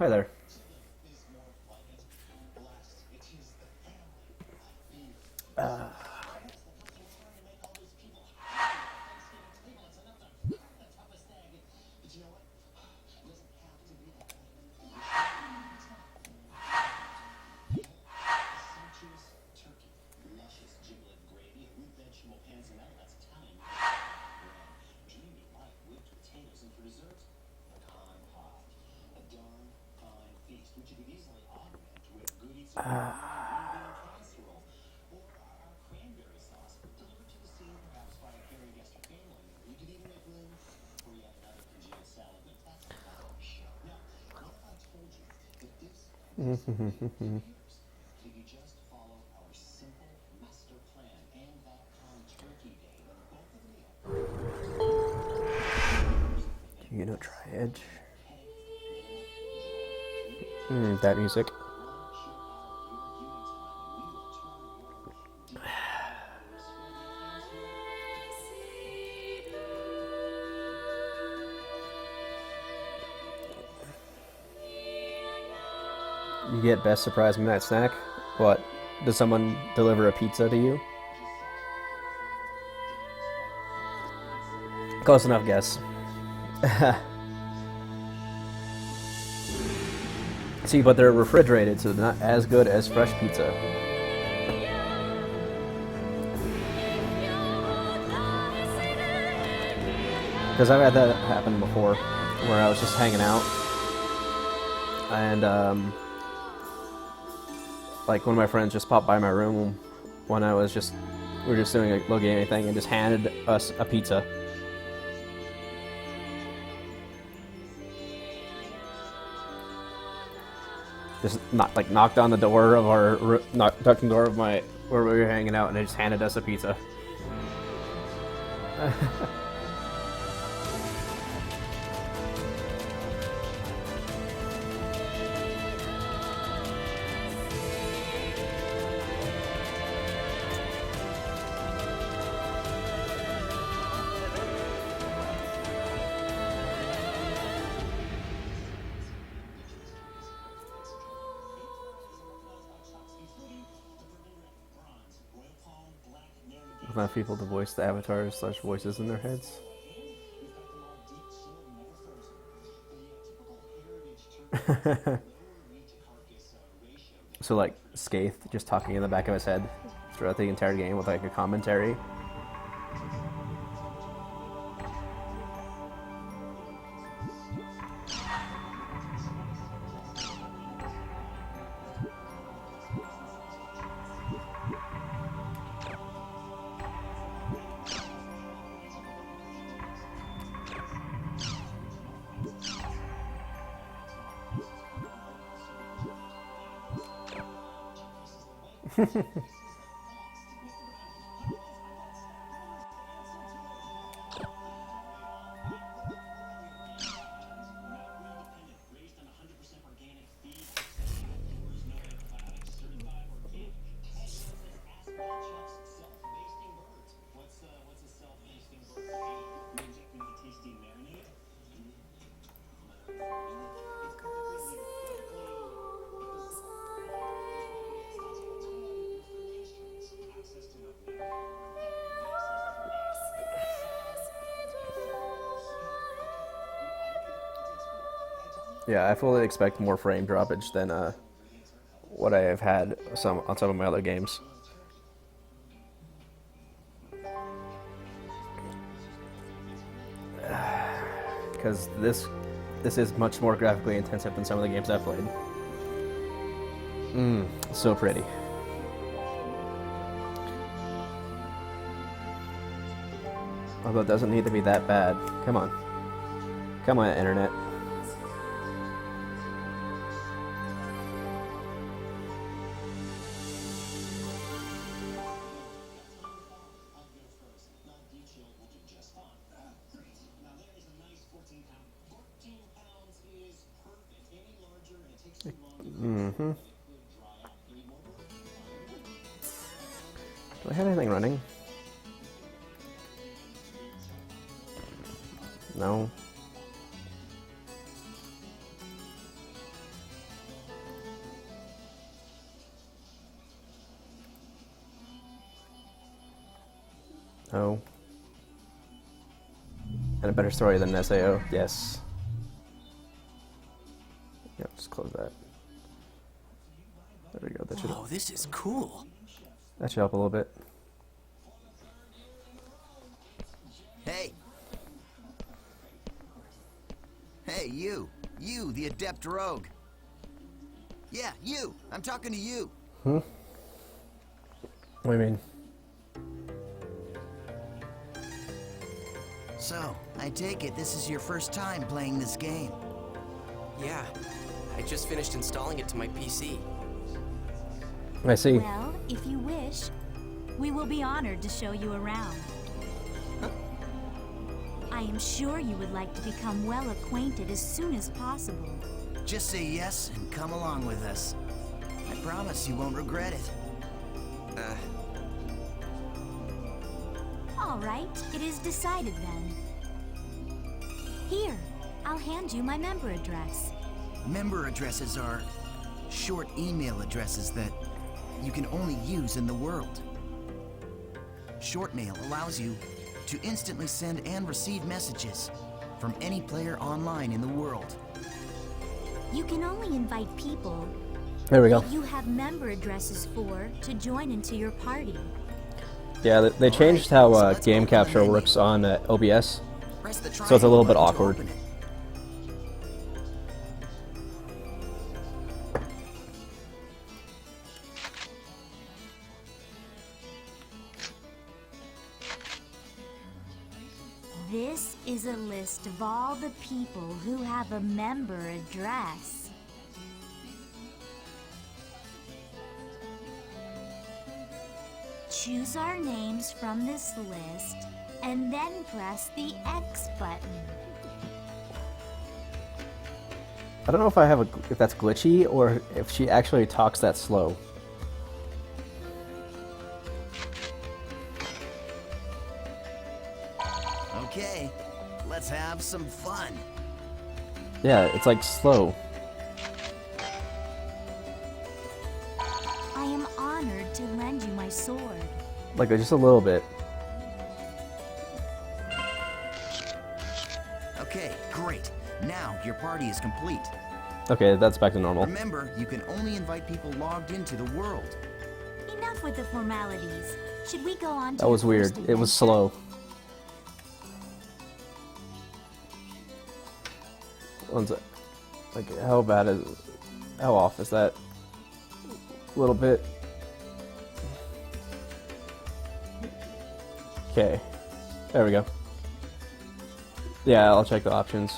Hi there. You know, try Edge. That music. You get best surprise midnight snack. What? Does someone deliver a pizza to you? Close enough guess. See, but they're refrigerated, so they're not as good as fresh pizza. Because I've had that happen before, where I was just hanging out, and like one of my friends just popped by my room when we were just doing a little gaming thing, and just handed us a pizza. Just knocked on the door of knocked on the door of where we were hanging out, and they just handed us a pizza. Enough people to voice the avatars / voices in their heads. So like Skaith just talking in the back of his head throughout the entire game with like a commentary. Yeah, I fully expect more frame droppage than what I have had on some of my other games. Because this is much more graphically intensive than some of the games I've played. So pretty. Although it doesn't need to be that bad. Come on. Come on, internet. Do I have anything running? No. Oh. And a better story than SAO. Yes. Yep, just close that. There we go. Whoa, this is cool. That should help a little bit. Hey! Hey, you! You, the adept rogue! Yeah, you! I'm talking to you! What do you mean? So, I take it this is your first time playing this game. Yeah, I just finished installing it to my PC. I see. Well, if you wish, we will be honored to show you around. I am sure you would like to become well acquainted as soon as possible. Just say yes and come along with us. I promise you won't regret it. All right, it is decided then. Here, I'll hand you my member address. Member addresses are short email addresses that you can only use in the world. Short mail allows you to instantly send and receive messages from any player online in the world. You can only invite people There we go. that you have member addresses for to join into your party. Yeah, they changed how game capture works on OBS, Press the so it's a little bit triangle button to awkward. open it. This is a list of all the people who have a member address. Choose our names from this list and then press the X button. I don't know if if that's glitchy or if she actually talks that slow. Okay, let's have some fun. Yeah, it's like slow. I am honored to lend you my sword. Like just a little bit. Okay, great. Now your party is complete. Okay, that's back to normal. Remember, you can only invite people logged into the world. Enough with the formalities. Should we go on to That was your weird. first It was adventure? slow. One sec. Like, how bad is... How off is that? A little bit. Okay. There we go. Yeah, I'll check the options.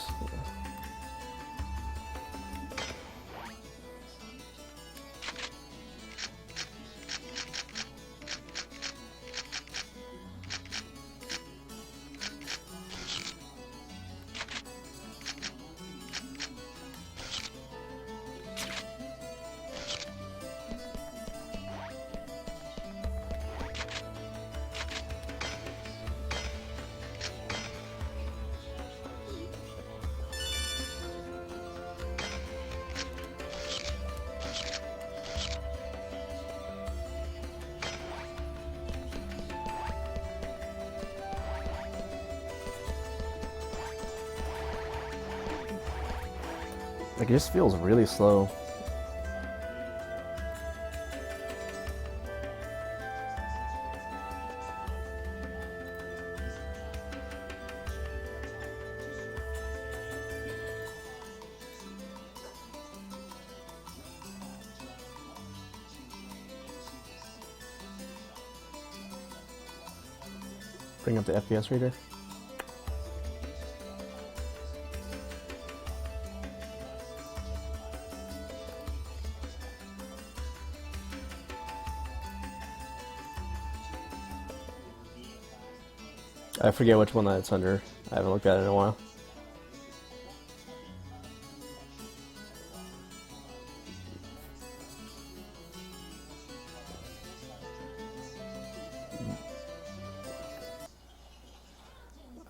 Like, it just feels really slow. Bring up the FPS reader. I forget which one that's under. I haven't looked at it in a while.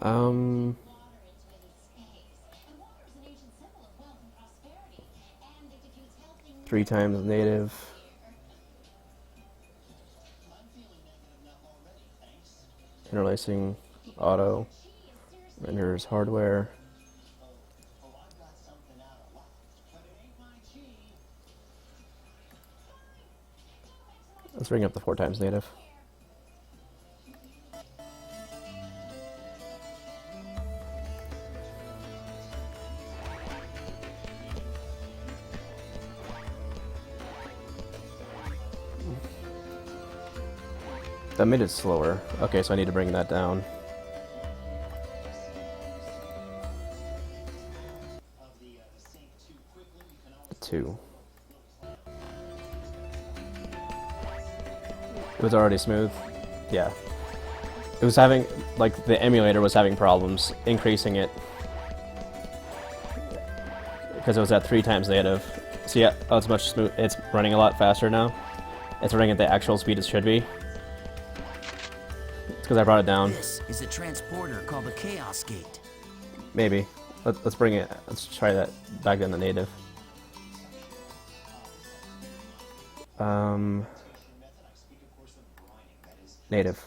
Um, 3 times native. Interlacing auto. Renders hardware. Let's bring up the 4 times native. That mid is slower. Okay, so I need to bring that down. Two. It was already smooth. Yeah. It was having, like, the emulator was having problems increasing it. Because it was at 3 times native. So yeah, oh, it's much smooth. It's running a lot faster now. It's running at the actual speed it should be. It's because I brought it down. This is a transporter called the Chaos Gate. Maybe. Let's bring it. Let's try that back in the native. Native.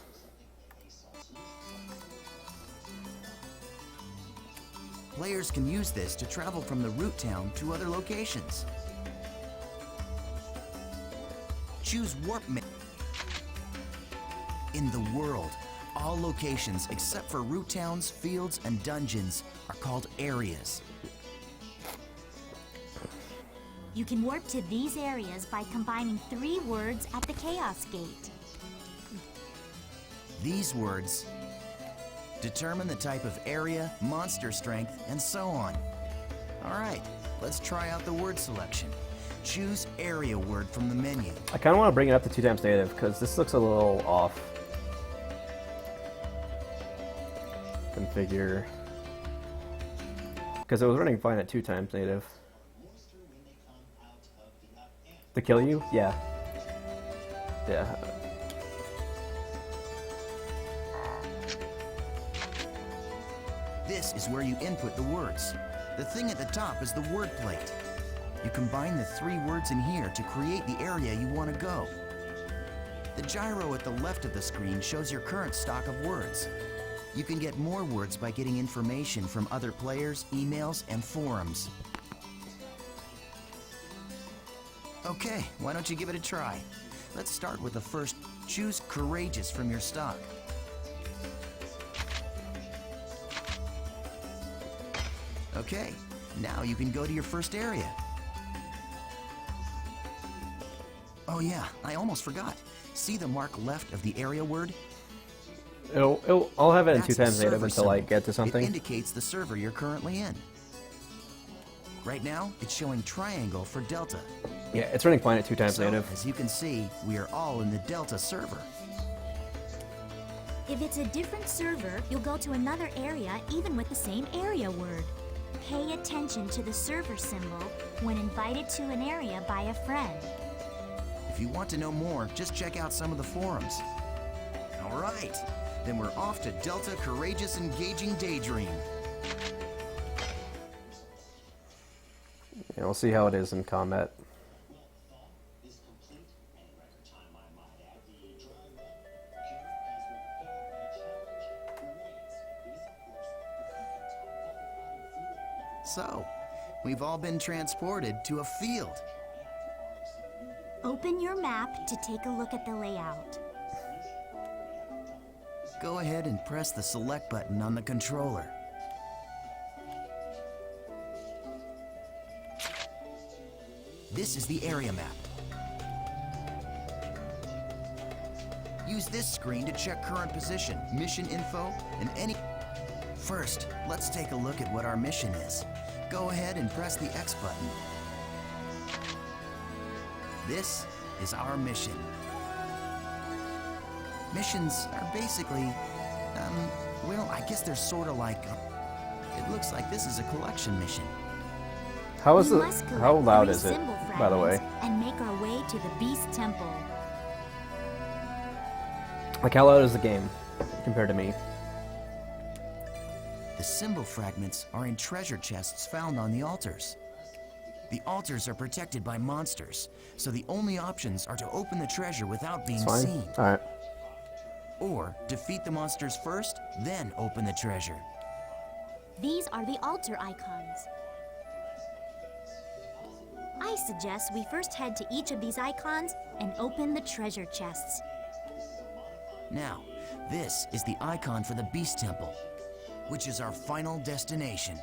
Players can use this to travel from the root town to other locations. Choose warp in the world. All locations except for root towns, fields, and dungeons are called areas. You can warp to these areas by combining 3 words at the Chaos Gate. These words determine the type of area, monster strength, and so on. Alright, let's try out the word selection. Choose area word from the menu. I kind of want to bring it up to 2 times native because this looks a little off. Configure. Because it was running fine at 2 times native. To kill you? Yeah. Yeah. This is where you input the words. The thing at the top is the word plate. You combine the 3 words in here to create the area you want to go. The gyro at the left of the screen shows your current stock of words. You can get more words by getting information from other players, emails, and forums. Okay, why don't you give it a try? Let's start with the first. Choose Courageous from your stock. Okay, now you can go to your first area. Oh yeah, I almost forgot. See the mark left of the area word? I'll have it in 2 That's the times native server until I symbol. get to something. It indicates the server you're currently in. Right now, it's showing triangle for Delta. Yeah, it's running fine at 2 times So, native. as you can see, we are all in the Delta server. If it's a different server, you'll go to another area even with the same area word. Pay attention to the server symbol when invited to an area by a friend. If you want to know more, just check out some of the forums. All right, then we're off to Delta Courageous Engaging Daydream. Yeah, we'll see how it is in combat. So, we've all been transported to a field. Open your map to take a look at the layout. Go ahead and press the select button on the controller. This is the area map. Use this screen to check current position, mission info, and any... First, let's take a look at what our mission is. Go ahead and press the X button. This is our mission. Missions are basically, well, I guess they're sort of like, it looks like this is a collection mission. How is We the? must collect How loud 3 is it? symbol By the way, fragments and make our way to the Beast Temple. like how loud is the game compared to me? The symbol fragments are in treasure chests found on the altars. The altars are protected by monsters, so the only options are to open the treasure without being It's fine. seen. All right. Or defeat the monsters first, then open the treasure. These are the altar icons. I suggest we first head to each of these icons and open the treasure chests. Now, this is the icon for the Beast Temple, which is our final destination.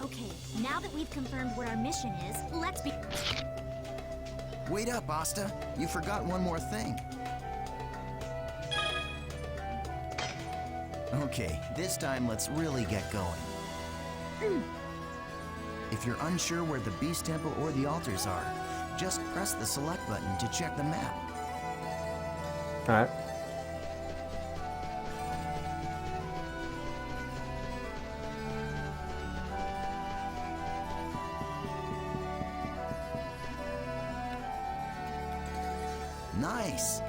Okay, now that we've confirmed what our mission is, let's be... Wait up, Asta. You forgot one more thing. Okay, this time let's really get going. If you're unsure where the Beast Temple or the altars are, just press the select button to check the map. Alright. Nice!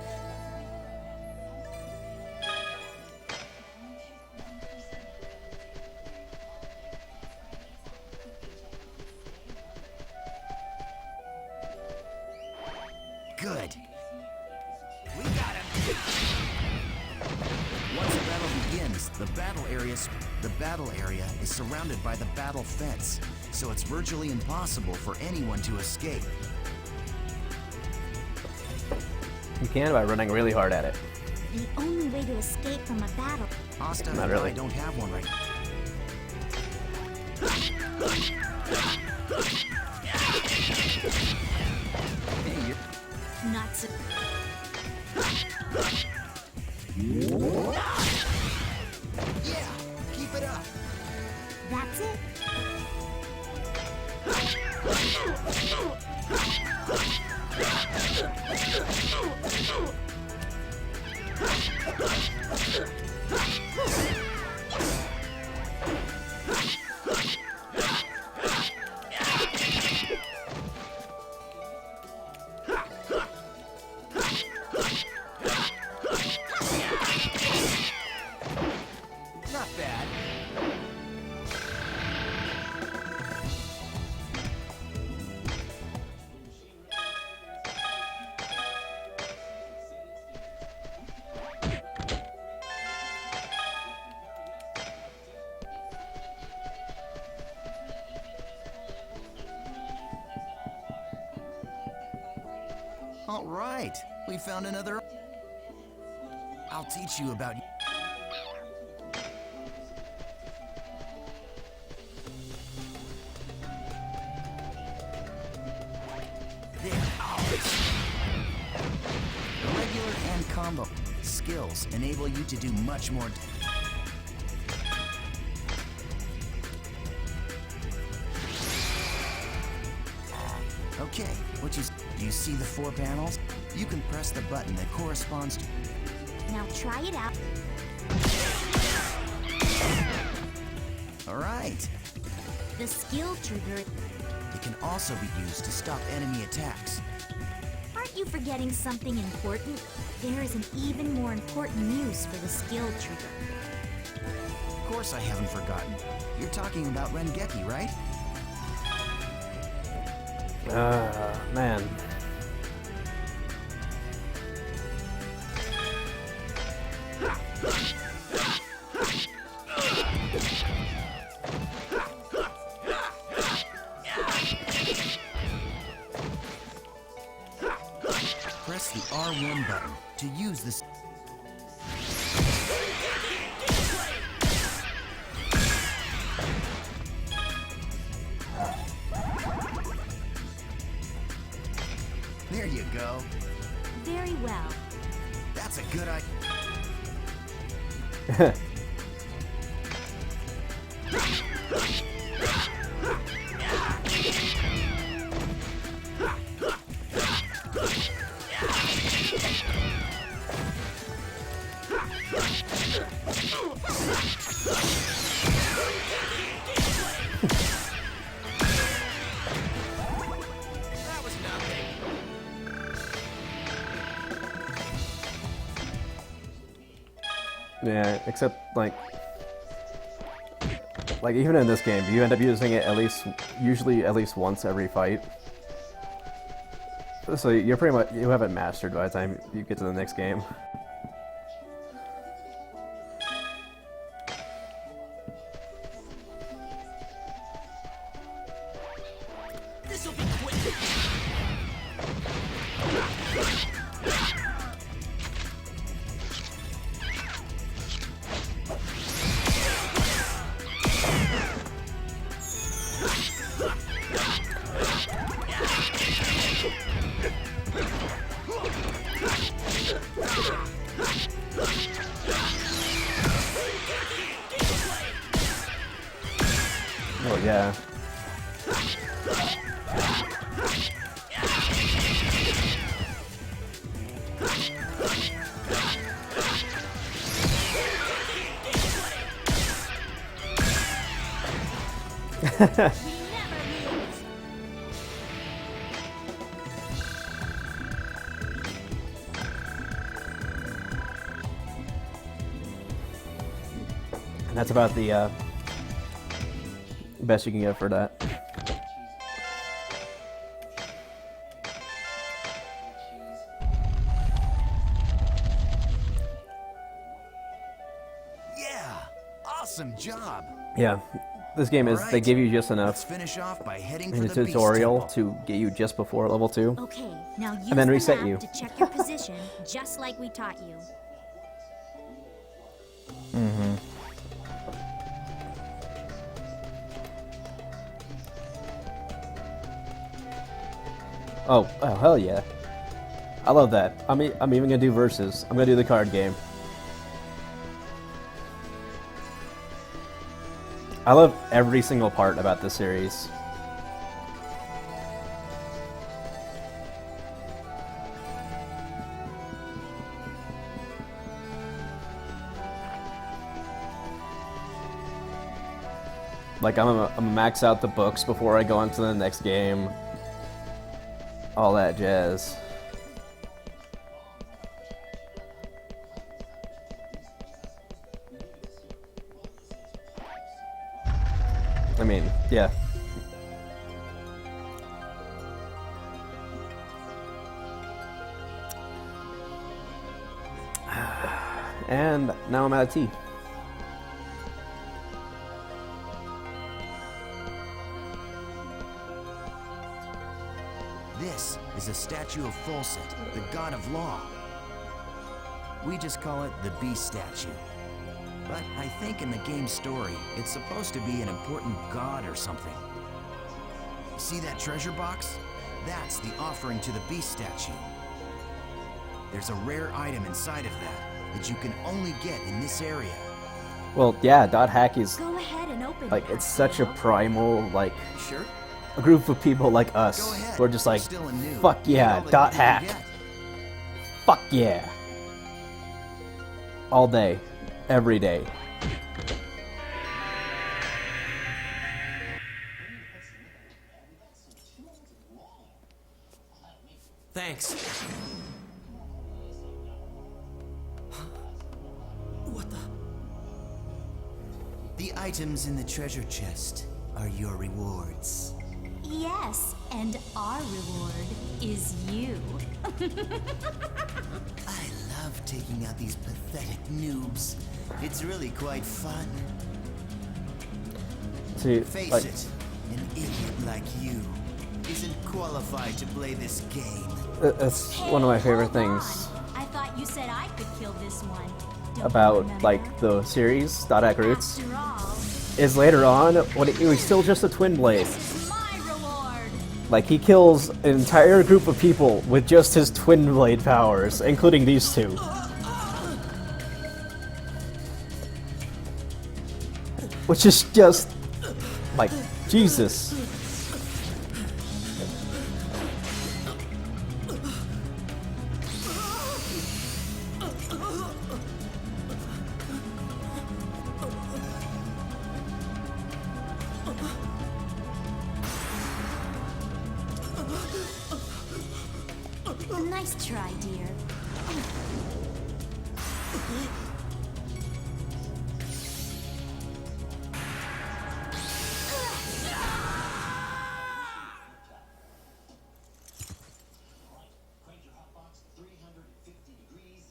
Good. We got him! Once the battle begins, the battle area is surrounded by the battle fence, so it's virtually impossible for anyone to escape. You can by running really hard at it. The only way to escape from a battle... Asta Not and really. I don't have one right Hey, you're... Not so... Yeah! Keep it up! That's it? Not bad. All right, we found another. I'll teach you about. There. Regular and combo skills enable you to do much more. Okay, do you see the 4 panels? You can press the button that corresponds to. Now try it out. All right. The skill trigger... It can also be used to stop enemy attacks. Aren't you forgetting something important? There is an even more important use for the skill trigger. Of course I haven't forgotten. You're talking about Rengeki, right? Man. Press the R1 button to use this. There you go. Very well. That's a good idea. That was nothing. Yeah, except like even in this game, you end up using it usually at least once every fight. So you're pretty much, you have it mastered by the time you get to the next game. yeah. We never lose. And that's about the best you can get for that. Yeah, awesome job. Yeah, this game is, they Alright, give you just Let's enough finish off by heading in for the the Beast tutorial Temple. to get you just before level 2. Okay, now use then the reset map you. to check your position, just like we taught you. Oh, hell yeah. I love that. I'm even gonna do versus. I'm gonna do the card game. I love every single part about this series. Like, I'm gonna max out the books before I go on to the next game. All that jazz. I mean, yeah. And now I'm out of tea. This is a statue of Folset, the god of law. We just call it the Beast statue. But I think in the game's story, it's supposed to be an important god or something. See that treasure box? That's the offering to the Beast statue. There's a rare item inside of that you can only get in this area. Well, yeah, Dot Hack is, Go ahead and open like, it. it's such a primal, like, Sure? a group of people like Go us ahead. who are just like, You're still a noob. fuck yeah, Get all that Dot you can Hack. get. Fuck yeah. All day. Every day. Thanks. What the? The items in the treasure chest are your rewards. Yes, and our reward is you. I love taking out these pathetic noobs. It's really quite fun. See, Face like, it, an idiot like you isn't qualified to play this game. that's one of my favorite Hold things on. I thought you said I could kill this one. Don't you about, remember? like, the series, Dot Hack Roots, After all, is later on, when it was still just a twin blade. this is my reward. Like, he kills an entire group of people with just his twin blade powers, including these two. Which is just, like, Jesus. Nice try, dear.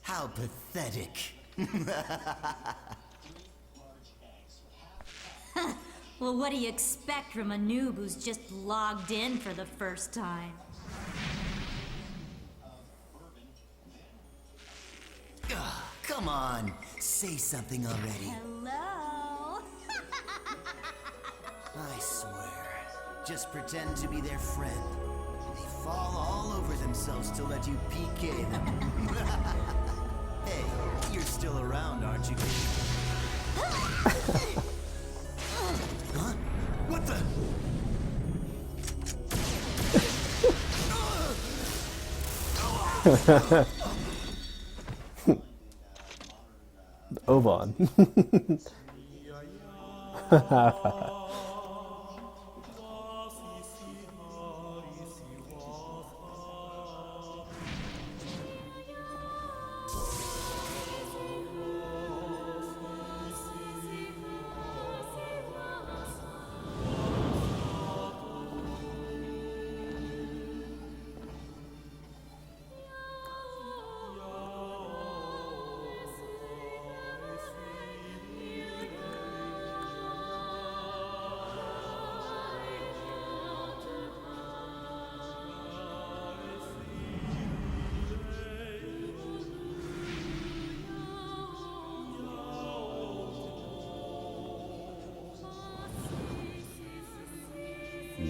How pathetic. Well, what do you expect from a noob who's just logged in for the first time? Ugh, come on, say something already. Hello? I swear, just pretend to be their friend. They fall all over themselves to let you PK them. Hey, you're still around, aren't you? Huh? What the? Oban.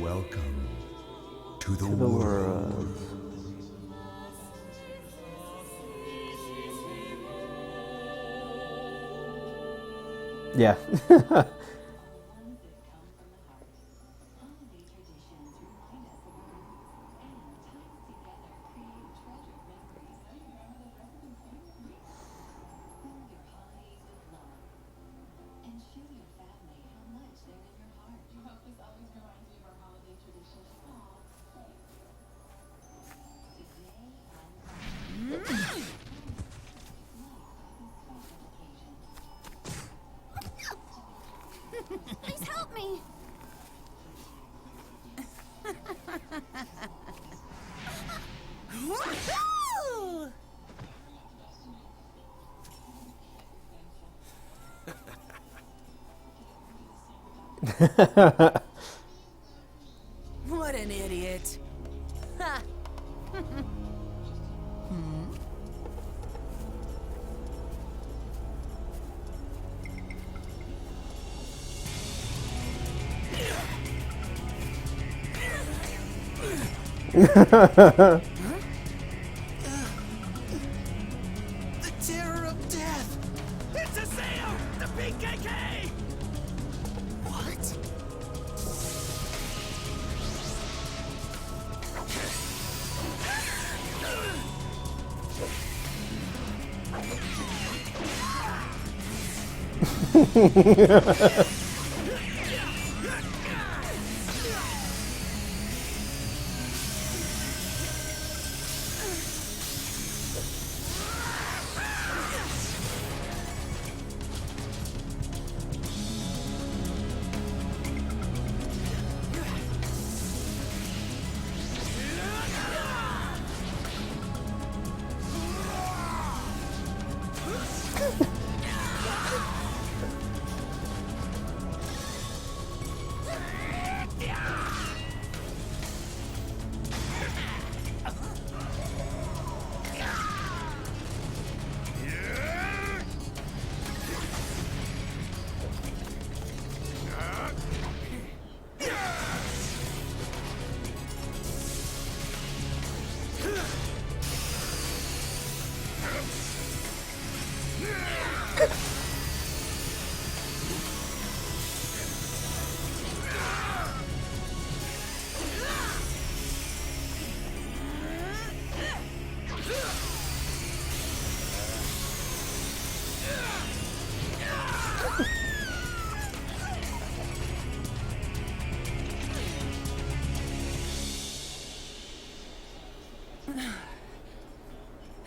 Welcome to the The world. world. Yeah. Please help me! What an idiot. Ha. The terror of death! It's a sale! The PKK! What?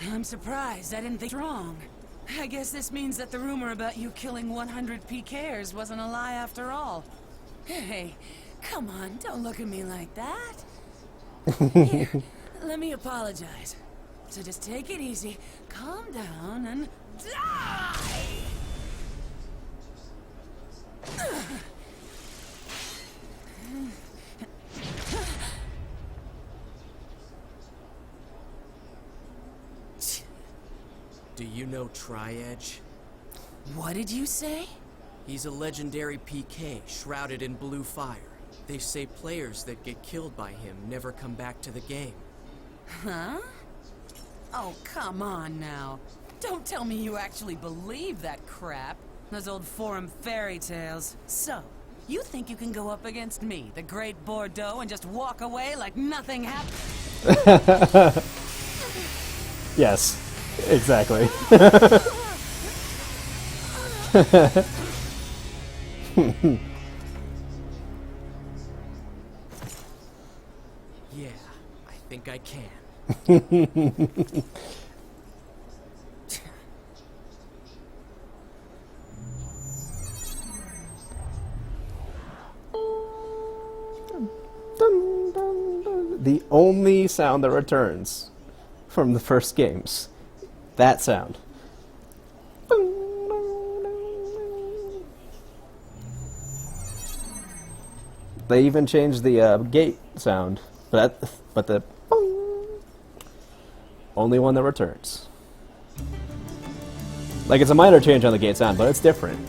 I'm surprised. I didn't think wrong. I guess this means that the rumor about you killing 100 PKers wasn't a lie after all. Hey, come on, don't look at me like that. Here, let me apologize. So just take it easy, calm down, and die! Do you know Tri-Edge? What did you say? He's a legendary PK, shrouded in blue fire. They say players that get killed by him never come back to the game. Huh? Oh, come on now. Don't tell me you actually believe that crap. Those old forum fairy tales. So, you think you can go up against me, the Great Bordeaux, and just walk away like nothing happened? Yes, exactly. Yeah, I think I can. Dun, dun, dun. The only sound that returns from the first games. That sound. They even changed the gate sound, but the only one that returns. Like, it's a minor change on the gate sound, but it's different.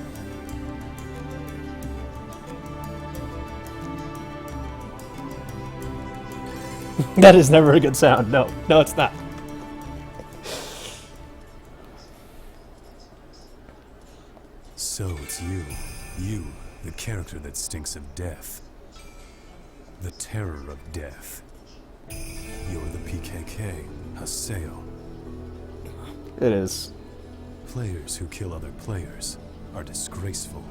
That is never a good sound. No, no, it's not. So it's you. You, the character that stinks of death. The terror of death. You're the PKK, Haseo. It is. Players who kill other players are disgraceful.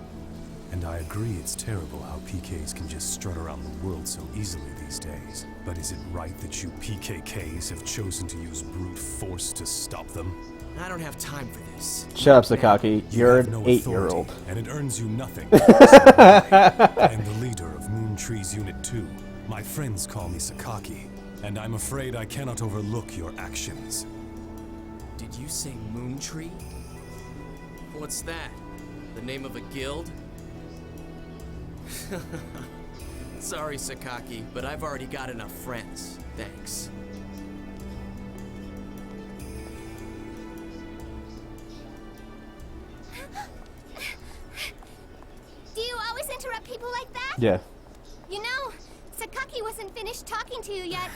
And I agree it's terrible how PKs can just strut around the world so easily these days. But is it right that you PKKs have chosen to use brute force to stop them? I don't have time for this. Shut up, Sakaki. You're have an no 8-year-old. authority, and it earns you nothing. So I am the leader of Moon Tree's Unit 2. My friends call me Sakaki, and I'm afraid I cannot overlook your actions. Did you say Moon Tree? What's that? The name of a guild? Sorry, Sakaki, but I've already got enough friends. Thanks. Do you always interrupt people like that? Yeah. You know, Sakaki wasn't finished talking to you yet.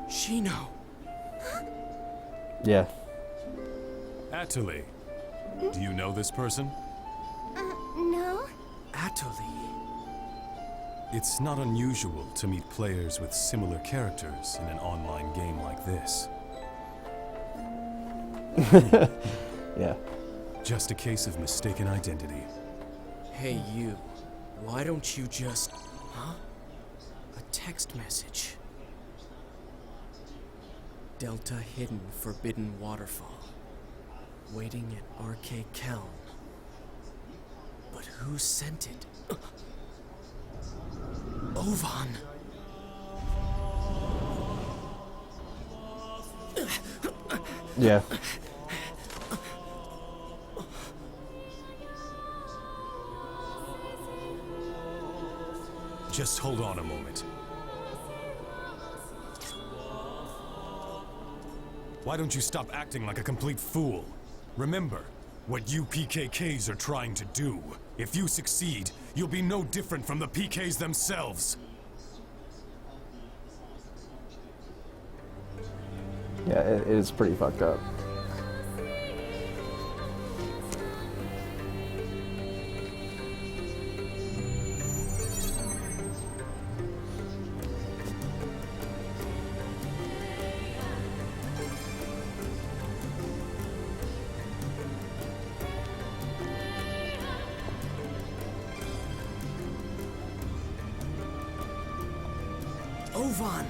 Shino. Yeah. Atali, do you know this person? No? Atali. It's not unusual to meet players with similar characters in an online game like this. Yeah. Just a case of mistaken identity. Hey, you. Why don't you just... Huh? A text message. Delta Hidden Forbidden Waterfall. Waiting at Arcade Keln. But who sent it? Ovan! Yeah. Just hold on a moment. Why don't you stop acting like a complete fool? Remember what you PKKs are trying to do. If you succeed, you'll be no different from the PKs themselves. Yeah, it is pretty fucked up. Ovan!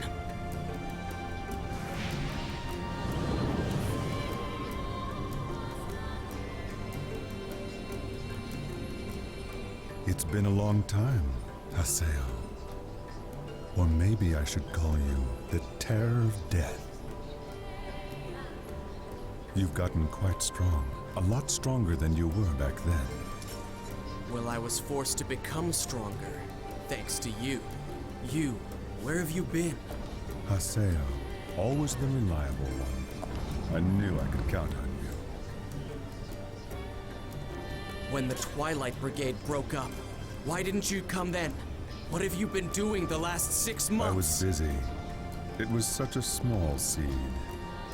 It's been a long time, Haseo. Or maybe I should call you the Terror of Death. You've gotten quite strong. A lot stronger than you were back then. Well, I was forced to become stronger. Thanks to you. You, where have you been? Haseo, always the reliable one. I knew I could count on you. When the Twilight Brigade broke up, why didn't you come then? What have you been doing the last 6 months? I was busy. It was such a small seed.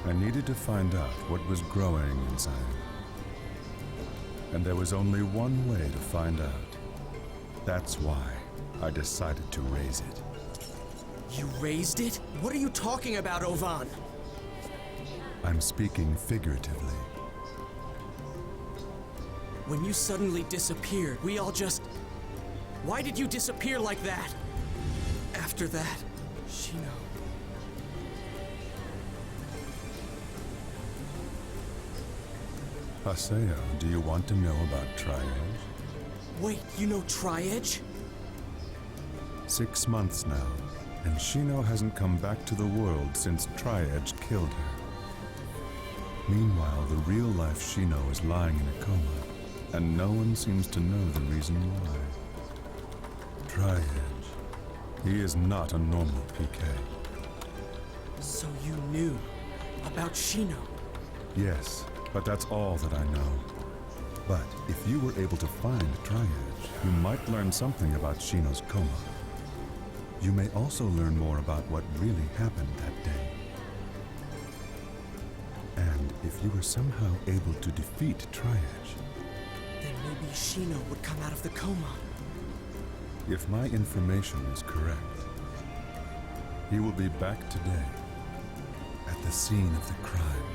I needed to find out what was growing inside. And there was only one way to find out. That's why I decided to raise it. You raised it? What are you talking about, Ovan? I'm speaking figuratively. When you suddenly disappeared, we all just... Why did you disappear like that? After that, Shino... Haseo, do you want to know about Tri-Edge? Wait, you know Tri-Edge? 6 months now, and Shino hasn't come back to the world since Tri-Edge killed her. Meanwhile, the real-life Shino is lying in a coma, and no one seems to know the reason why. Tri-Edge. He is not a normal PK. So you knew about Shino? Yes, but that's all that I know. But if you were able to find Tri-Edge, you might learn something about Shino's coma. You may also learn more about what really happened that day. And if you were somehow able to defeat Tri-Edge, Then maybe Shino would come out of the coma. if my information is correct, he will be back today at the scene of the crime.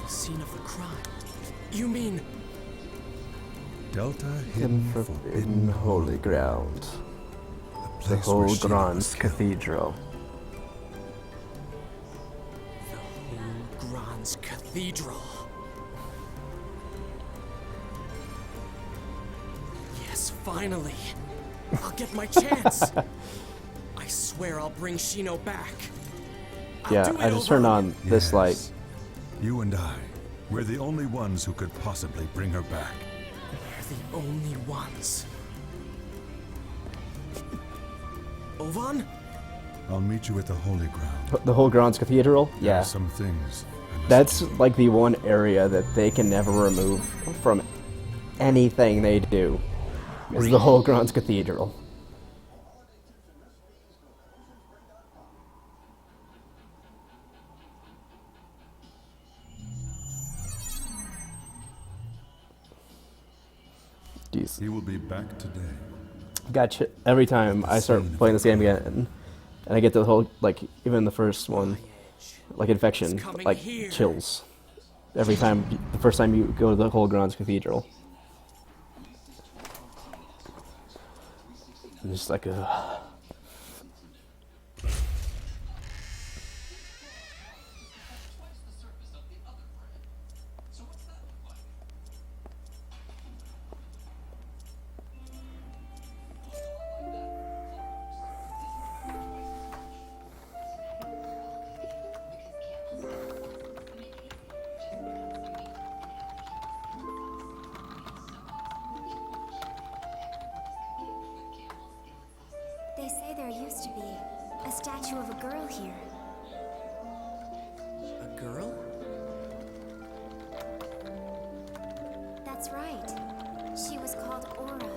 The scene of the crime? You mean... Delta Hidden Hidden forbidden holy ground. the The place where whole Shino Grand was killed. Cathedral. The whole Grand's Cathedral. Yes, finally. I'll get my chance. I swear I'll bring Shino back. I'll Yeah, do it, I just turned Ovan. on this light. Yes. You and I, we're the only ones who could possibly bring her back. We're the only ones. Ovan? I'll meet you at the Holy Ground. The whole Grand Cathedral? There Yeah. are some things I must That's do. like the one area that they can never remove from anything they do. Is the whole Grand Cathedral. Jeez. He will be back today. Gotcha. Every time I start playing this game again, and I get the whole, like, even the first one, like Infection, It's coming like, here. chills. Every time, the first time you go to the whole Grand Cathedral. And just like, They say there used to be a statue of a girl here. A girl? That's right. She was called Aura.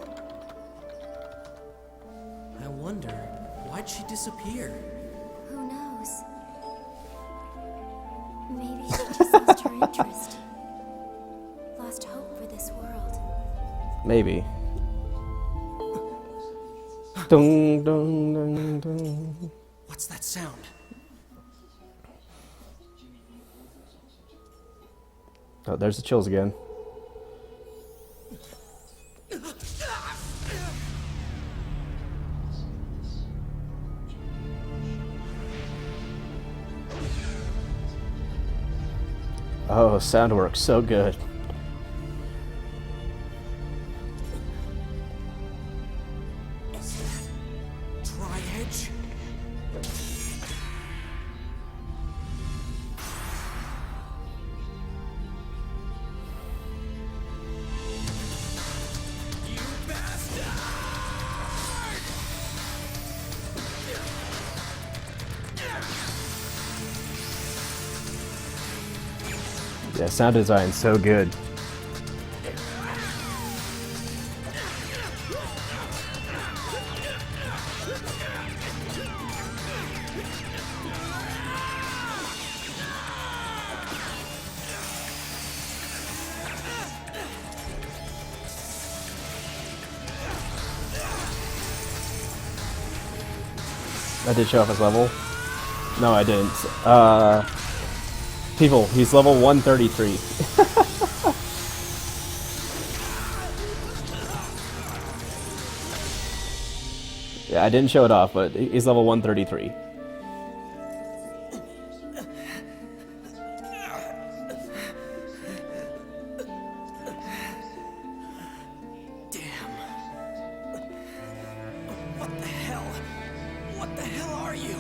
I wonder, why'd she disappear? Who knows? Maybe she just lost her interest. Lost hope for this world. maybe. Dun, dun, dun, dun. What's that sound? Oh, there's the chills again. Oh, sound works so good. Is that Tri-Edge? You bastard! Yeah, sound design so good. I did show off his level. No, I didn't. People, he's level 133. Yeah, I didn't show it off, but he's level 133. Damn. What the hell? What the hell are you?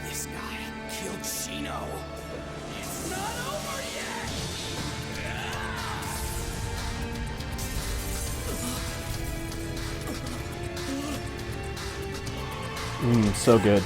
This guy killed Shino. It's not over yet! So good.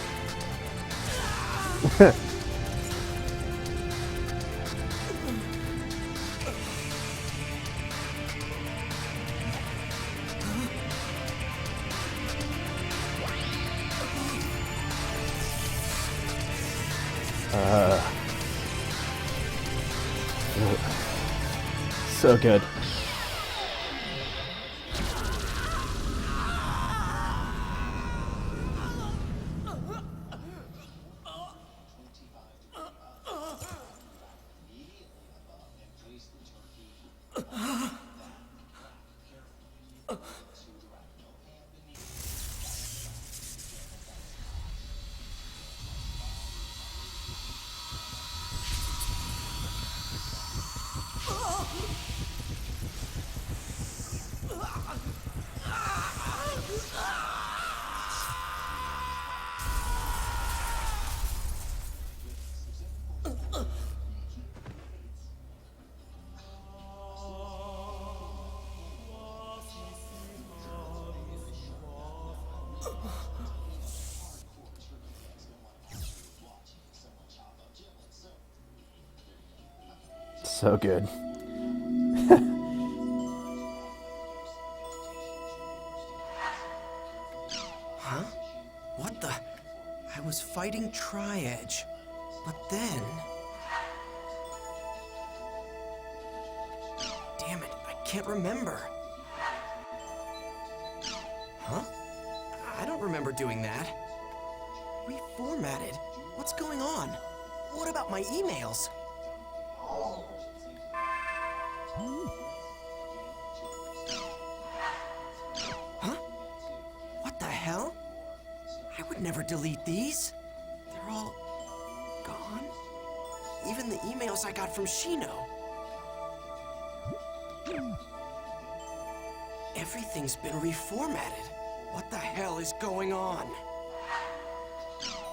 So good. So good. Huh? What the? I was fighting Tri-Edge, but then... Damn it, I can't remember. Huh? I don't remember doing that. Reformatted? What's going on? What about my emails? Huh? What the hell? I would never delete these. They're all gone? Even the emails I got from Shino. Everything's been reformatted. What the hell is going on?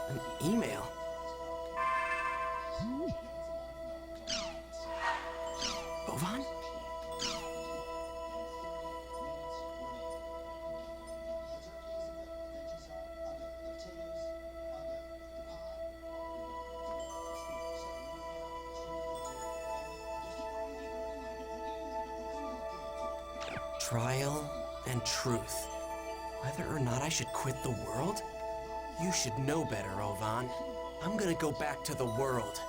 An email? Bovan? Trial and truth. Whether or not I should quit the world? You should know better, Ovan. I'm gonna go back to the world.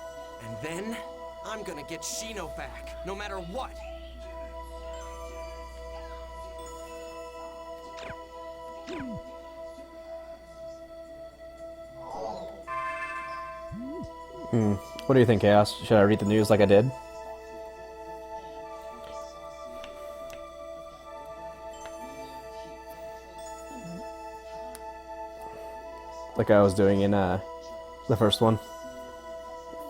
And then, I'm gonna get Shino back, no matter what. What do you think, Chaos? Should I read the news like I did? Like I was doing in the first one.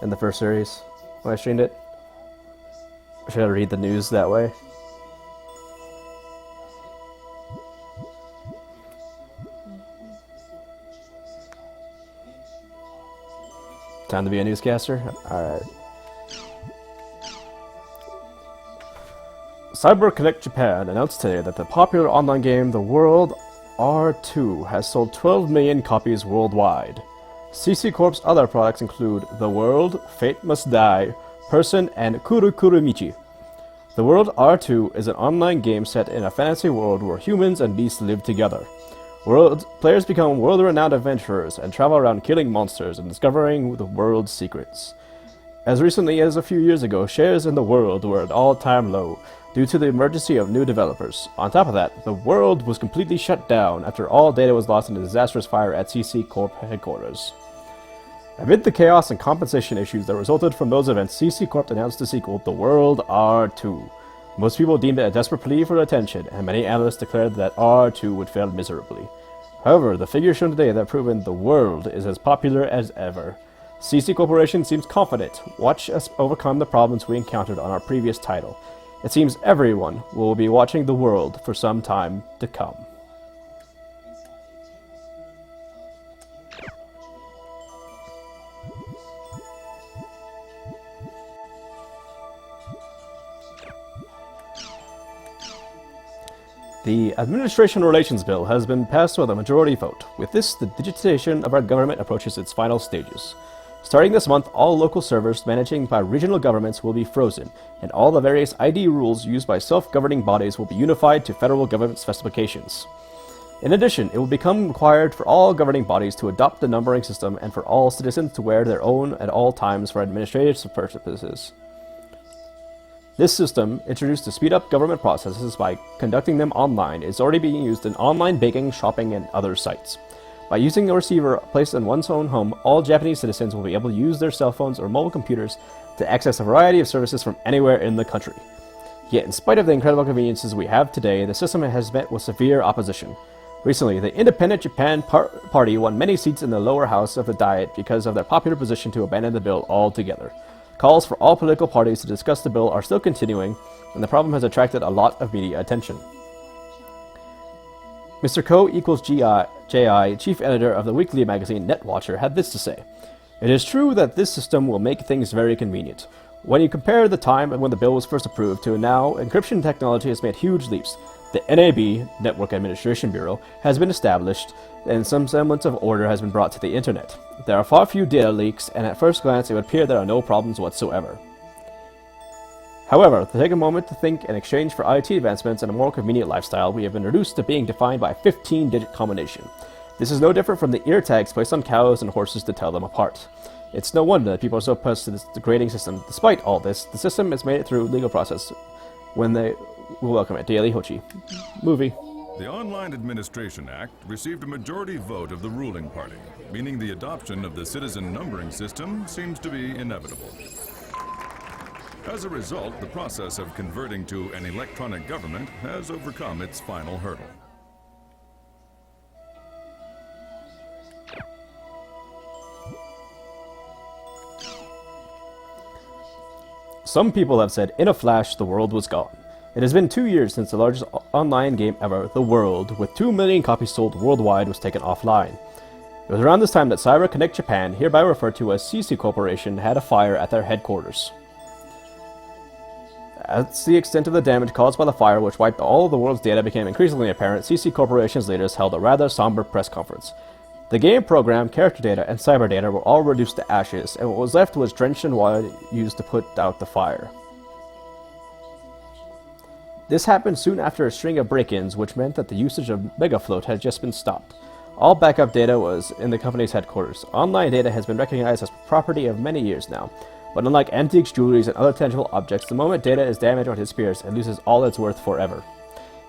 In the first series, when I streamed it. Or should I read the news that way? Time to be a newscaster? Alright. CyberConnect Japan announced today that the popular online game The World R2 has sold 12 million copies worldwide. CC Corp's other products include The World, Fate Must Die, Person, and Kuru Kuru Michi. The World R2 is an online game set in a fantasy world where humans and beasts live together. Players become world-renowned adventurers and travel around killing monsters and discovering the world's secrets. As recently as a few years ago, shares in The World were at all-time low, due to the emergency of new developers. On top of that, the world was completely shut down after all data was lost in a disastrous fire at CC Corp headquarters. Amid the chaos and compensation issues that resulted from those events, CC Corp announced the sequel, The World R2. Most people deemed it a desperate plea for attention, and many analysts declared that R2 would fail miserably. However, the figures shown today have proven the world is as popular as ever. CC Corporation seems confident. Watch us overcome the problems we encountered on our previous title. It seems everyone will be watching the world for some time to come. The Administration Relations Bill has been passed with a majority vote. With this, the digitization of our government approaches its final stages. Starting this month, all local servers managed by regional governments will be frozen, and all the various ID rules used by self-governing bodies will be unified to federal government specifications. In addition, it will become required for all governing bodies to adopt the numbering system and for all citizens to wear their own at all times for administrative purposes. This system, introduced to speed up government processes by conducting them online, is already being used in online banking, shopping, and other sites. By using a receiver placed in one's own home, all Japanese citizens will be able to use their cell phones or mobile computers to access a variety of services from anywhere in the country. Yet, in spite of the incredible conveniences we have today, the system has met with severe opposition. Recently, the Independent Japan Party won many seats in the lower house of the Diet because of their popular position to abandon the bill altogether. Calls for all political parties to discuss the bill are still continuing, and the problem has attracted a lot of media attention. Mr. Ko equals JI, chief editor of the weekly magazine NetWatcher, had this to say: "It is true that this system will make things very convenient. When you compare the time when the bill was first approved to now, encryption technology has made huge leaps. The NAB, Network Administration Bureau, has been established, and some semblance of order has been brought to the internet. There are far few data leaks, and at first glance it would appear there are no problems whatsoever. However, to take a moment to think, in exchange for IT advancements and a more convenient lifestyle, we have been reduced to being defined by a 15-digit combination. This is no different from the ear tags placed on cows and horses to tell them apart. It's no wonder that people are so opposed to this degrading system. Despite all this, the system has made it through legal process when they will welcome it." Daily Hochi. Movie. The Online Administration Act received a majority vote of the ruling party, meaning the adoption of the citizen numbering system seems to be inevitable. As a result, the process of converting to an electronic government has overcome its final hurdle. Some people have said, in a flash, the world was gone. It has been 2 years since the largest online game ever, The World, with 2 million copies sold worldwide, was taken offline. It was around this time that Cyber Connect Japan, hereby referred to as CC Corporation, had a fire at their headquarters. As the extent of the damage caused by the fire, which wiped all of the world's data, became increasingly apparent, CC Corporation's leaders held a rather somber press conference. The game program, character data, and cyber data were all reduced to ashes, and what was left was drenched in water used to put out the fire. This happened soon after a string of break-ins, which meant that the usage of Megafloat had just been stopped. All backup data was in the company's headquarters. Online data has been recognized as property of many years now, but unlike antiques, jewelries, and other tangible objects, the moment data is damaged or disappears, it loses all its worth forever.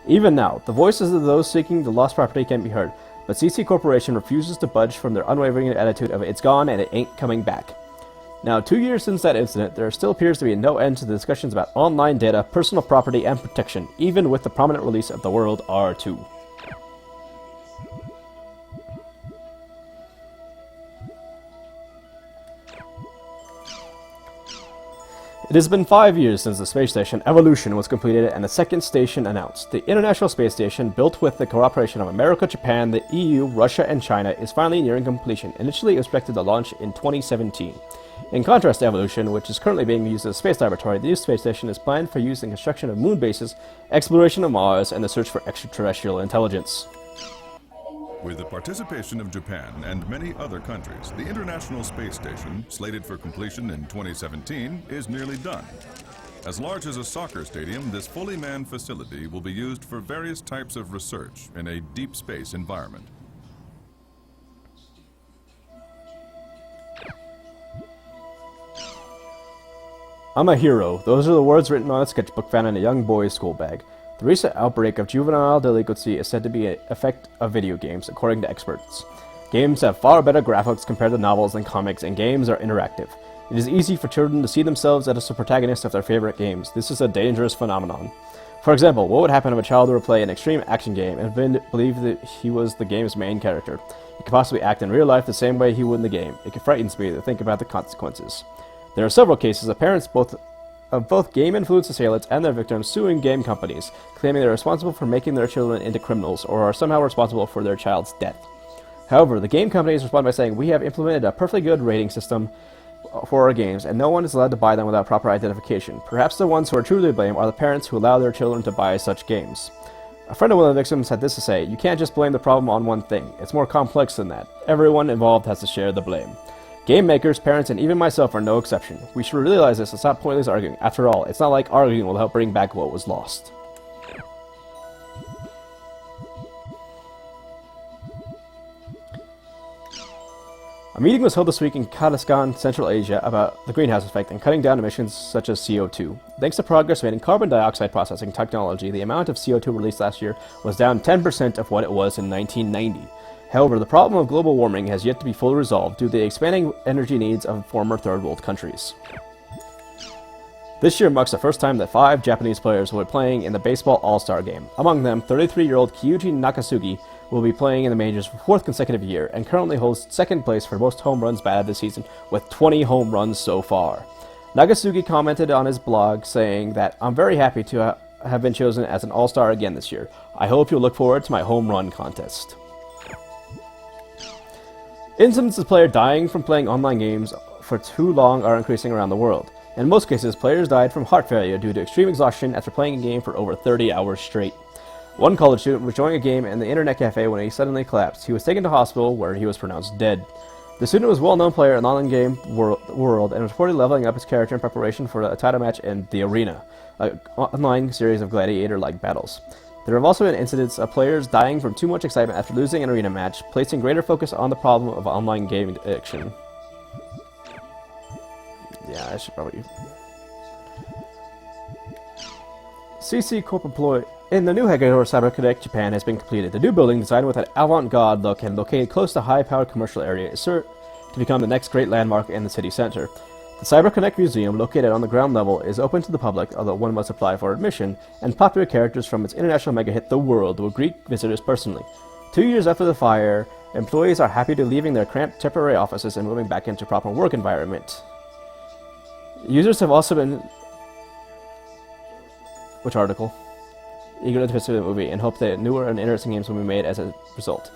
Even now, the voices of those seeking the lost property can be heard, but CC Corporation refuses to budge from their unwavering attitude of "it's gone and it ain't coming back." Now, 2 years since that incident, there still appears to be no end to the discussions about online data, personal property, and protection, even with the prominent release of The World R2. It has been 5 years since the space station Evolution was completed and the second station announced. The International Space Station, built with the cooperation of America, Japan, the EU, Russia, and China, is finally nearing completion. Initially expected to launch in 2017. In contrast to Evolution, which is currently being used as a space laboratory, the new space station is planned for use in construction of moon bases, exploration of Mars, and the search for extraterrestrial intelligence. With the participation of Japan and many other countries, the International Space Station, slated for completion in 2017, is nearly done. As large as a soccer stadium, this fully manned facility will be used for various types of research in a deep space environment. I'm a hero. Those are the words written on a sketchbook found in a young boy's school bag. The recent outbreak of juvenile delinquency is said to be an effect of video games, according to experts. Games have far better graphics compared to novels and comics, and games are interactive. It is easy for children to see themselves as the protagonists of their favorite games. This is a dangerous phenomenon. For example, what would happen if a child were to play an extreme action game and believe that he was the game's main character? He could possibly act in real life the same way he would in the game. It frightens me to think about the consequences. There are several cases of parents of both game-influenced assailants and their victims suing game companies, claiming they're responsible for making their children into criminals or are somehow responsible for their child's death. However, the game companies respond by saying, "We have implemented a perfectly good rating system for our games, and no one is allowed to buy them without proper identification. Perhaps the ones who are truly to blame are the parents who allow their children to buy such games." A friend of one of the victims had this to say, "You can't just blame the problem on one thing. It's more complex than that. Everyone involved has to share the blame. Game makers, parents, and even myself are no exception. We should realize this and stop pointless arguing. After all, it's not like arguing will help bring back what was lost." A meeting was held this week in Kazakhstan, Central Asia, about the greenhouse effect and cutting down emissions such as CO2. Thanks to progress made in carbon dioxide processing technology, the amount of CO2 released last year was down 10% of what it was in 1990. However, the problem of global warming has yet to be fully resolved due to the expanding energy needs of former third world countries. This year marks the first time that 5 Japanese players will be playing in the Baseball All-Star Game. Among them, 33-year-old Kyuji Nakasugi will be playing in the majors for 4th consecutive year and currently holds 2nd place for most home runs batted this season with 20 home runs so far. Nakasugi commented on his blog saying that, "I'm very happy to have been chosen as an All-Star again this year. I hope you'll look forward to my home run contest." Incidents of players dying from playing online games for too long are increasing around the world. In most cases, players died from heart failure due to extreme exhaustion after playing a game for over 30 hours straight. One college student was enjoying a game in the internet cafe when he suddenly collapsed. He was taken to hospital where he was pronounced dead. The student was a well-known player in the online game world and was reportedly leveling up his character in preparation for a title match in The Arena, an online series of gladiator-like battles. There have also been incidents of players dying from too much excitement after losing an arena match, placing greater focus on the problem of online gaming addiction. Yeah, I should probably... CC Corp employee... In the new headquarters, CyberConnect Japan has been completed. The new building, designed with an avant-garde look and located close to high-powered commercial area, is certain to become the next great landmark in the city center. The CyberConnect Museum, located on the ground level, is open to the public, although one must apply for admission, and popular characters from its international mega-hit The World will greet visitors personally. 2 years after the fire, employees are happy to leaving their cramped temporary offices and moving back into proper work environment. Users have also been... Which article? Eager to participate in the movie and hope that newer and interesting games will be made as a result.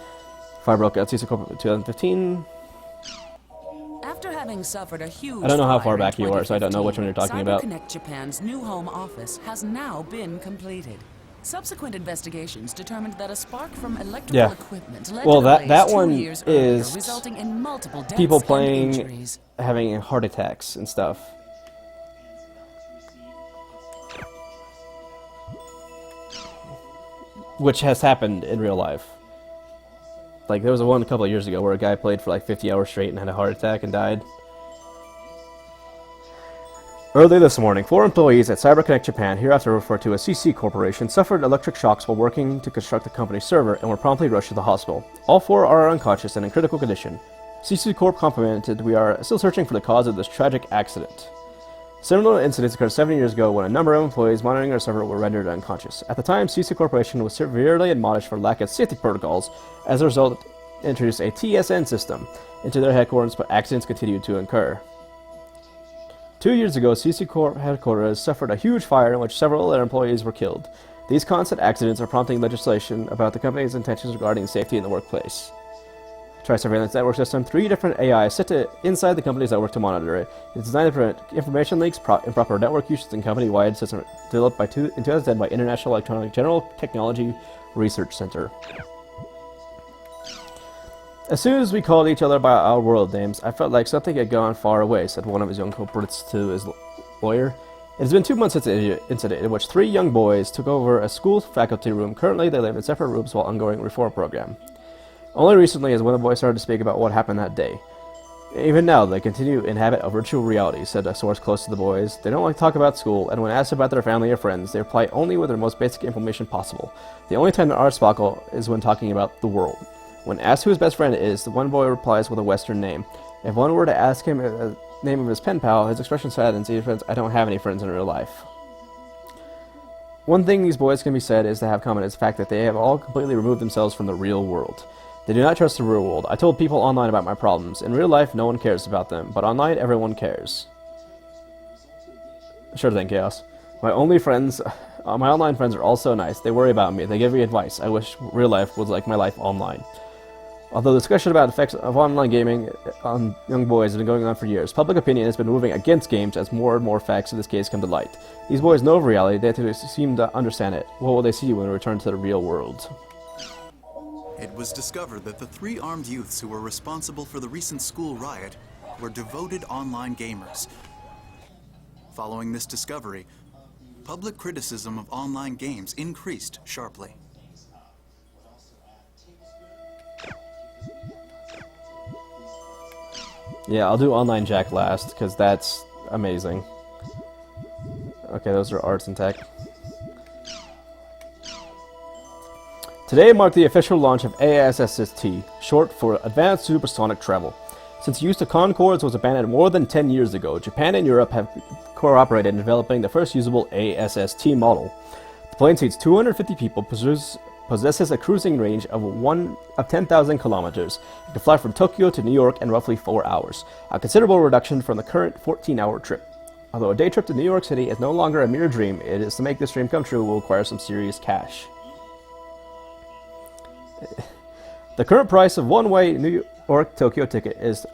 Fire broke out CC Corp 2015. After having suffered a huge I don't know how fire far in back you are, so I don't know which one you're talking about. CyberConnect Japan's new home office has now been completed. Subsequent investigations determined that a spark from electrical equipment led to the blaze that 2 one years earlier, is resulting in multiple deaths people and playing, injuries. having heart attacks and stuff. Which has happened in real life. Like, there was one a couple of years ago where a guy played for like 50 hours straight and had a heart attack and died. Early this morning, 4 employees at CyberConnect Japan, hereafter referred to as CC Corporation, suffered electric shocks while working to construct the company's server and were promptly rushed to the hospital. All 4 are unconscious and in critical condition. CC Corp commented, "We are still searching for the cause of this tragic accident." Similar incidents occurred 7 years ago when a number of employees monitoring our server were rendered unconscious. At the time, CC Corporation was severely admonished for lack of safety protocols. As a result, it introduced a TSN system into their headquarters, but accidents continued to occur. 2 years ago, CC Corp headquarters suffered a huge fire in which several of their employees were killed. These constant accidents are prompting legislation about the company's intentions regarding safety in the workplace. Try surveillance network system. 3 different AI sit inside the company's network to monitor it. It's designed to prevent information leaks, improper network usage, and company-wide system developed in 2010 by International Electronic General Technology Research Center. "As soon as we called each other by our world names, I felt like something had gone far away," said one of his young culprits to his lawyer. "It has been 2 months since the incident in which 3 young boys took over a school faculty room. Currently, they live in separate rooms while ongoing reform program. Only recently has one of the boys started to speak about what happened that day. Even now, they continue to inhabit a virtual reality, said a source close to the boys. They don't like to talk about school, and when asked about their family or friends, they reply only with their most basic information possible. The only time they are sparkle is when talking about the world. When asked who his best friend is, the one boy replies with a Western name. If one were to ask him the name of his pen pal, his expression saddens. He says, I don't have any friends in real life. One thing these boys can be said is to have common is the fact that they have all completely removed themselves from the real world. They do not trust the real world. I told people online about my problems. In real life, no one cares about them, but online, everyone cares. Sure thing, Chaos. My online friends are all so nice. They worry about me. They give me advice. I wish real life was like my life online. Although the discussion about effects of online gaming on young boys has been going on for years, public opinion has been moving against games as more and more facts in this case come to light. These boys know of reality. They seem to understand it. What will they see when they return to the real world? It was discovered that the 3 armed youths who were responsible for the recent school riot were devoted online gamers. Following this discovery, public criticism of online games increased sharply. Yeah, I'll do Online Jack last, because that's amazing. Okay, those are arts and tech. Today marked the official launch of ASST, short for Advanced Supersonic Travel. Since use of Concords was abandoned more than 10 years ago, Japan and Europe have cooperated in developing the first usable ASST model. The plane seats 250 people, possesses a cruising range of 10,000 kilometers, and can fly from Tokyo to New York in roughly 4 hours, a considerable reduction from the current 14-hour trip. Although a day trip to New York City is no longer a mere dream, it is to make this dream come true will require some serious cash. The current price of one-way New York-Tokyo ticket is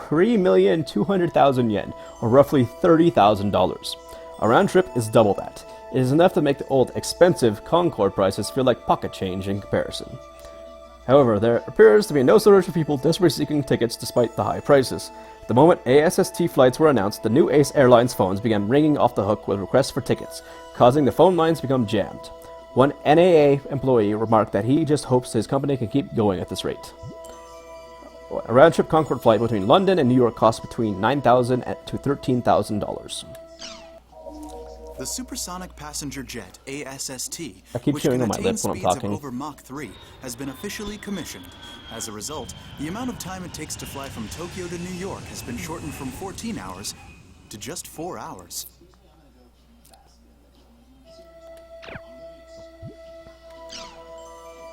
3,200,000 yen, or roughly $30,000. A round trip is double that. It is enough to make the old, expensive Concorde prices feel like pocket change in comparison. However, there appears to be no shortage of people desperately seeking tickets despite the high prices. The moment ASST flights were announced, the new Ace Airlines phones began ringing off the hook with requests for tickets, causing the phone lines to become jammed. One NAA employee remarked that he just hopes his company can keep going at this rate. A round-trip Concorde flight between London and New York costs between $9,000 to $13,000. The supersonic passenger jet ASST, I keep which chewing can on my attain lip when I'm speeds of talking. over Mach 3, has been officially commissioned. As a result, the amount of time it takes to fly from Tokyo to New York has been shortened from 14 hours to just 4 hours.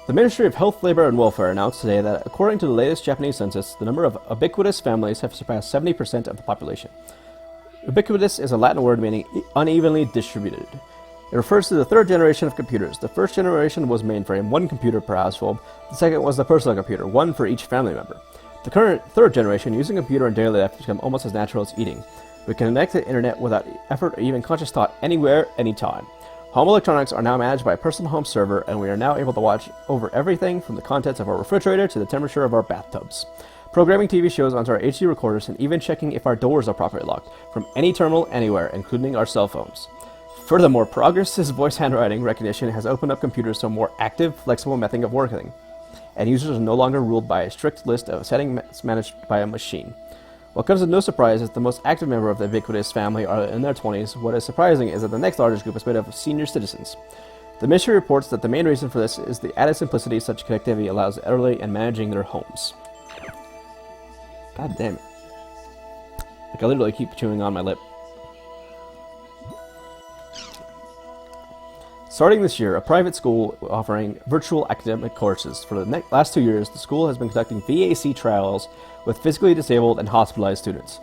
The Ministry of Health, Labor and Welfare announced today that according to the latest Japanese census, the number of ubiquitous families have surpassed 70% of the population. Ubiquitous is a Latin word meaning unevenly distributed. It refers to the third generation of computers. The first generation was mainframe, 1 computer per household. The second was the personal computer, 1 for each family member. The current third generation, using a computer in daily life, has become almost as natural as eating. We can connect to the internet without effort or even conscious thought anywhere, anytime. Home electronics are now managed by a personal home server, and we are now able to watch over everything from the contents of our refrigerator to the temperature of our bathtubs. Programming TV shows onto our HD recorders and even checking if our doors are properly locked from any terminal anywhere, including our cell phones. Furthermore, Progress's voice handwriting recognition has opened up computers to a more active, flexible method of working, and users are no longer ruled by a strict list of settings managed by a machine. What comes as no surprise is the most active member of the ubiquitous family are in their 20s. What is surprising is that the next largest group is made of senior citizens. The ministry reports that the main reason for this is the added simplicity such connectivity allows the elderly in managing their homes. God damn it. Like I literally keep chewing on my lip. Starting this year, a private school offering virtual academic courses. For the last 2 years, the school has been conducting VAC trials with physically disabled and hospitalized students.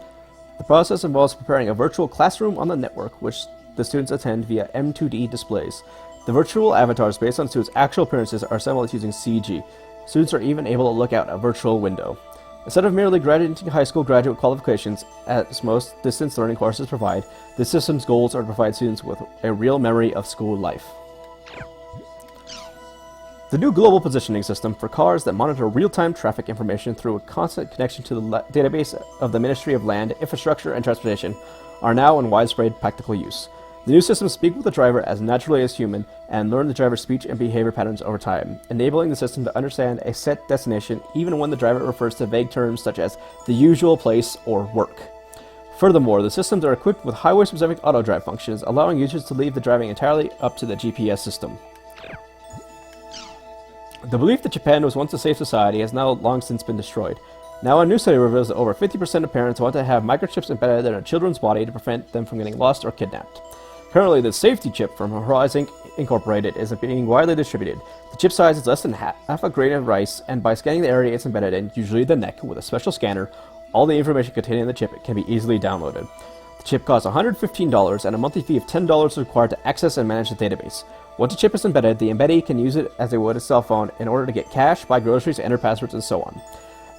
The process involves preparing a virtual classroom on the network, which the students attend via M2D displays. The virtual avatars based on students' actual appearances are assembled using CG. Students are even able to look out a virtual window. Instead of merely graduating high school graduate qualifications, as most distance learning courses provide, the system's goals are to provide students with a real memory of school life. The new global positioning system for cars that monitor real-time traffic information through a constant connection to the database of the Ministry of Land, Infrastructure and Transportation are now in widespread practical use. The new systems speak with the driver as naturally as human and learn the driver's speech and behavior patterns over time, enabling the system to understand a set destination even when the driver refers to vague terms such as the usual place or work. Furthermore, the systems are equipped with highway-specific auto-drive functions, allowing users to leave the driving entirely up to the GPS system. The belief that Japan was once a safe society has now long since been destroyed. Now, a new study reveals that over 50% of parents want to have microchips embedded in their children's body to prevent them from getting lost or kidnapped. Currently, the safety chip from Horizon Incorporated is being widely distributed. The chip size is less than half a grain of rice, and by scanning the area it's embedded in, usually the neck, with a special scanner, all the information contained in the chip can be easily downloaded. The chip costs $115, and a monthly fee of $10 is required to access and manage the database. Once a chip is embedded, the embeddee can use it as they would a cell phone in order to get cash, buy groceries, enter passwords, and so on.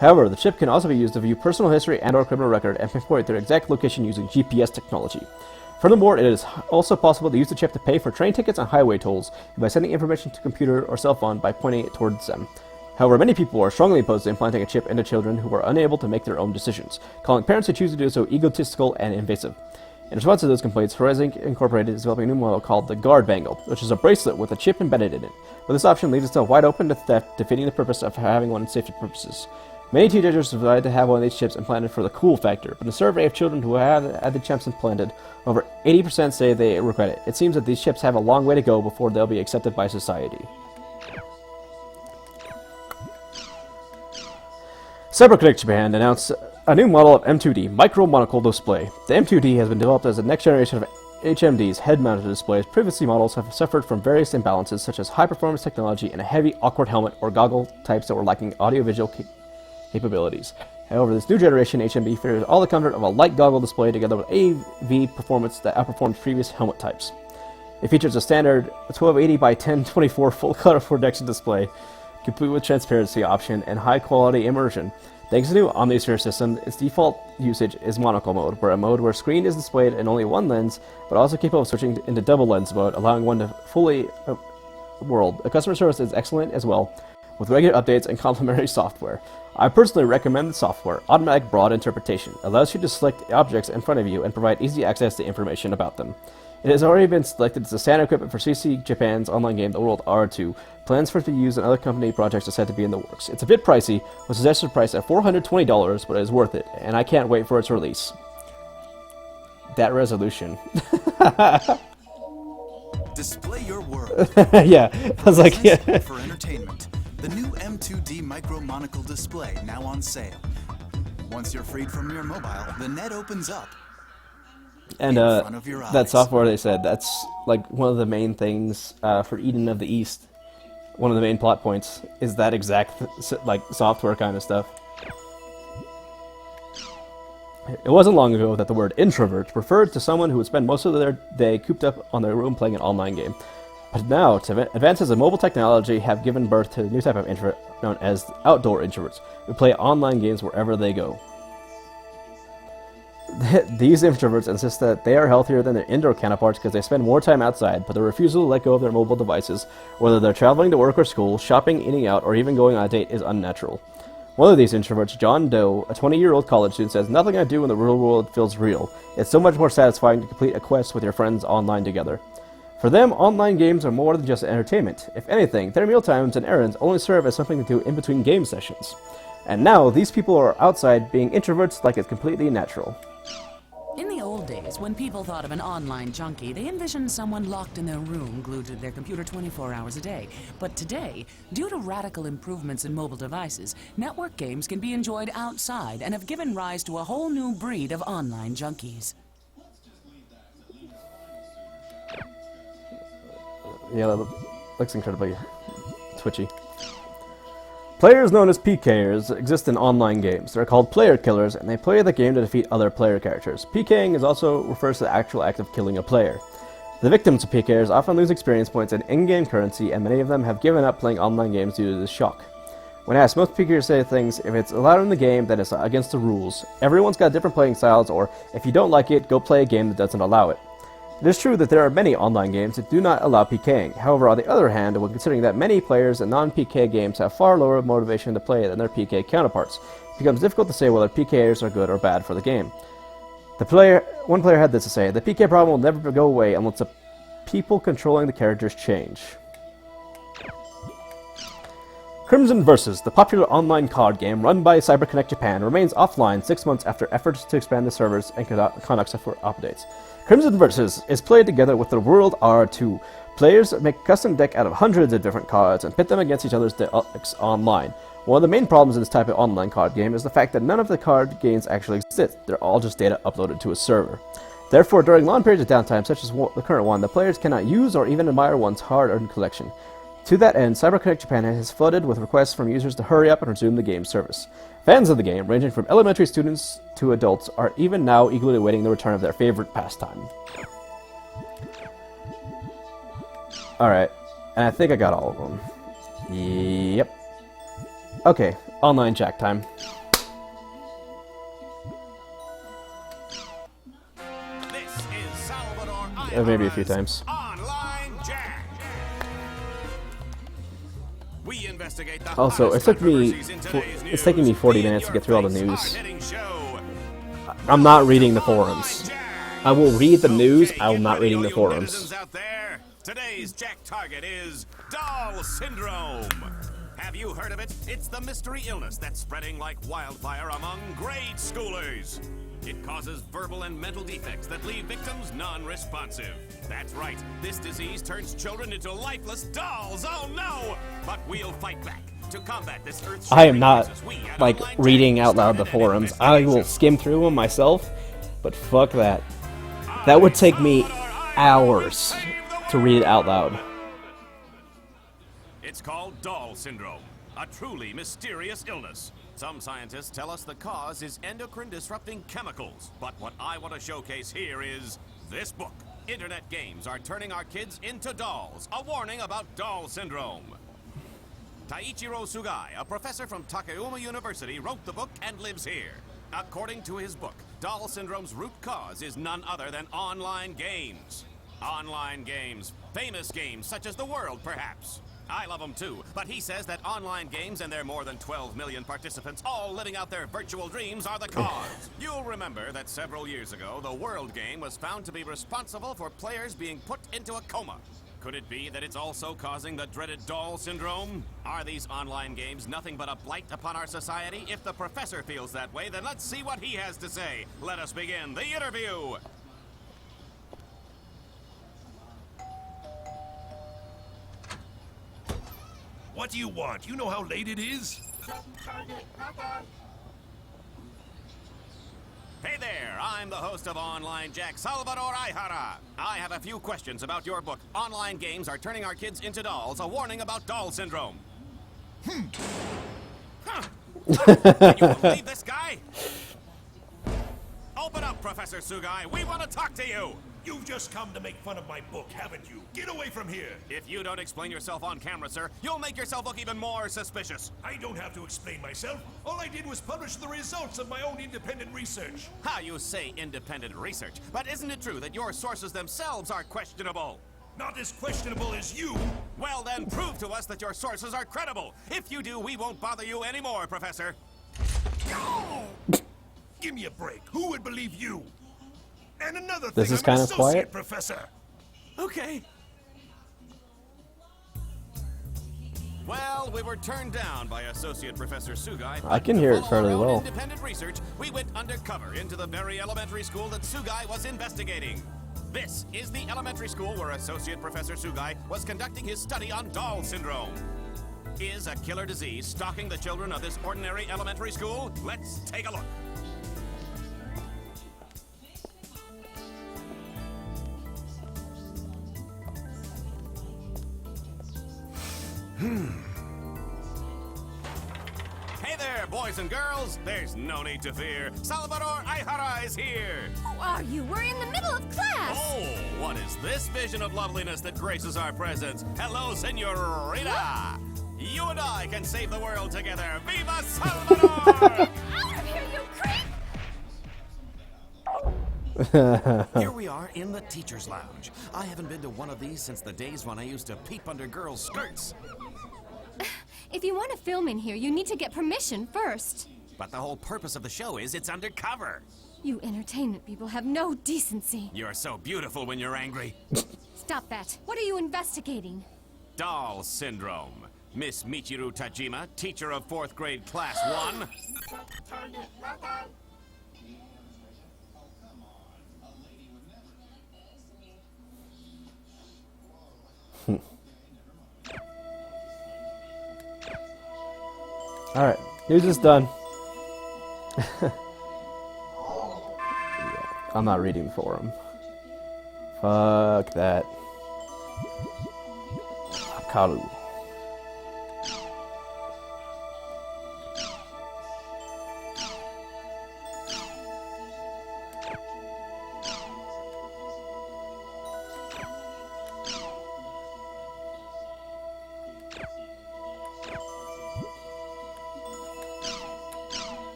However, the chip can also be used to view personal history and/or criminal record and pinpoint their exact location using GPS technology. Furthermore, it is also possible to use the chip to pay for train tickets and highway tolls by sending information to computer or cell phone by pointing it towards them. However, many people are strongly opposed to implanting a chip into children who are unable to make their own decisions, calling parents who choose to do so egotistical and invasive. In response to those complaints, Horizon Incorporated is developing a new model called the Guard Bangle, which is a bracelet with a chip embedded in it, but this option leaves itself wide open to theft, defeating the purpose of having one in safety purposes. Many teenagers decided to have one of these chips implanted for the cool factor, but in a survey of children who have had the chips implanted, over 80% say they regret it. It seems that these chips have a long way to go before they'll be accepted by society. CyberConnect Japan announced a new model of M2D micro monocle display. The M2D has been developed as the next generation of HMD's head-mounted displays. Previously, models have suffered from various imbalances such as high-performance technology and a heavy, awkward helmet or goggle types that were lacking audiovisual capabilities. However, this new generation HMD features all the comfort of a light goggle display together with AV performance that outperforms previous helmet types. It features a standard 1280 by 1024 full-color projection display, complete with transparency option and high-quality immersion. Thanks to the new Omnisphere system, its default usage is monocle mode, where a mode where screen is displayed in only one lens, but also capable of switching into double lens mode, allowing one to fully world. The customer service is excellent as well, with regular updates and complimentary software. I personally recommend the software. Automatic Broad Interpretation allows you to select objects in front of you and provide easy access to information about them. It has already been selected as the standard equipment for CC Japan's online game The World R2. Plans for it to be used in other company projects are said to be in the works. It's a bit pricey, with suggested price at $420, but it is worth it, and I can't wait for its release. That resolution. Display your world. Yeah, I was like, yeah. For entertainment, the new M2D Micro Monocle display now on sale. Once you're freed from your mobile, the net opens up. And that eyes. software, they said, that's like one of the main things for Eden of the East. One of the main plot points is that exact like software kind of stuff. It wasn't long ago that the word introvert referred to someone who would spend most of their day cooped up on their room playing an online game. But now, advances in mobile technology have given birth to a new type of introvert known as outdoor introverts, who play online games wherever they go. These introverts insist that they are healthier than their indoor counterparts because they spend more time outside, but their refusal to let go of their mobile devices, whether they're traveling to work or school, shopping, eating out, or even going on a date, is unnatural. One of these introverts, John Doe, a 20-year-old college student, says, "Nothing I do in the real world feels real. It's so much more satisfying to complete a quest with your friends online together." For them, online games are more than just entertainment. If anything, their mealtimes and errands only serve as something to do in between game sessions. And now, these people are outside being introverts like it's completely natural. In the old days, when people thought of an online junkie, they envisioned someone locked in their room, glued to their computer 24 hours a day. But today, due to radical improvements in mobile devices, network games can be enjoyed outside and have given rise to a whole new breed of online junkies. Yeah, that looks incredibly twitchy. Players known as PKers exist in online games. They're called player killers, and they play the game to defeat other player characters. PKing is also refers to the actual act of killing a player. The victims of PKers often lose experience points and in-game currency, and many of them have given up playing online games due to this shock. When asked, most PKers say things, if it's allowed in the game, then it's against the rules. Everyone's got different playing styles, or if you don't like it, go play a game that doesn't allow it. It is true that there are many online games that do not allow PKing. However, on the other hand, when considering that many players in non-PK games have far lower motivation to play than their PK counterparts, it becomes difficult to say whether PKers are good or bad for the game. One player had this to say: "The PK problem will never go away unless the people controlling the characters change." Crimson Versus, the popular online card game run by CyberConnect Japan, remains offline 6 months after efforts to expand the servers and conduct software updates. Crimson Versus is played together with the World R2. Players make a custom deck out of hundreds of different cards and pit them against each other's decks online. One of the main problems in this type of online card game is the fact that none of the card games actually exist. They're all just data uploaded to a server. Therefore, during long periods of downtime, such as the current one, the players cannot use or even admire one's hard-earned collection. To that end, CyberConnect Japan has flooded with requests from users to hurry up and resume the game's service. Fans of the game, ranging from elementary students to adults, are even now eagerly awaiting the return of their favorite pastime. Alright, and I think I got all of them. Yep. Okay, online Jack time. This is Salvador Maybe a few times. Online Jack. We investigate the Also, it's taking me 40 minutes to get through all the news. I'm not reading the forums. I will read the news, I will not reading the forums. Today's Jack target is Doll Syndrome. Have you heard of it? It's the mystery illness that's spreading like wildfire among grade schoolers. It causes verbal and mental defects that leave victims non-responsive. That's right, this disease turns children into lifeless dolls. Oh no! But we'll fight back to combat this earth. I am not, like, reading out loud the forums. I will skim through them myself, but fuck that. That would take me hours to read it out loud. It's called Doll Syndrome, a truly mysterious illness. Some scientists tell us the cause is endocrine-disrupting chemicals, but what I want to showcase here is this book. Internet games are turning our kids into dolls. A warning about Doll Syndrome. Taiichiro Sugai, a professor from Takayama University, wrote the book and lives here. According to his book, Doll Syndrome's root cause is none other than online games. Online games. Famous games such as The World, perhaps. I love them too, but he says that online games and their more than 12 million participants all living out their virtual dreams are the cause. You'll remember that several years ago, the World game was found to be responsible for players being put into a coma. Could it be that it's also causing the dreaded Doll Syndrome? Are these online games nothing but a blight upon our society? If the professor feels that way, then let's see what he has to say. Let us begin the interview. What do you want? You know how late it is? Hey there, I'm the host of Online Jack, Salvador Aihara. I have a few questions about your book. Online games are turning our kids into dolls, a warning about Doll Syndrome. Huh. Can you believe this guy? Open up, Professor Sugai. We want to talk to you. You've just come to make fun of my book, haven't you? Get away from here! If you don't explain yourself on camera, sir, you'll make yourself look even more suspicious. I don't have to explain myself. All I did was publish the results of my own independent research. How you say independent research? But isn't it true that your sources themselves are questionable? Not as questionable as you. Well then, prove to us that your sources are credible. If you do, we won't bother you anymore, Professor. Give me a break. Who would believe you? And another thing, This is I'm kind an of quiet. associate professor. Okay. Well, we were turned down by Associate Professor Sugai. I can hear it fairly our own well. Independent research, we went undercover into the very elementary school that Sugai was investigating. This is the elementary school where Associate Professor Sugai was conducting his study on Doll Syndrome. Is a killer disease stalking the children of this ordinary elementary school? Let's take a look. Hey there, boys and girls. There's no need to fear. Salvador Aihara is here. Who are you? We're in the middle of class! Oh, what is this vision of loveliness that graces our presence? Hello, senorita. You and I can save the world together. Viva Salvador! Out of here, you creep! Here we are in the teacher's lounge. I haven't been to one of these since the days when I used to peep under girls' skirts. If you want to film in here, you need to get permission first. But the whole purpose of the show is it's undercover. You entertainment people have no decency. You're so beautiful when you're angry. Stop that. What are you investigating? Doll syndrome. Miss Michiru Tajima, teacher of 4th grade class 1. Alright, news is done. Yeah, I'm not reading for him. Fuck that. Hikaru.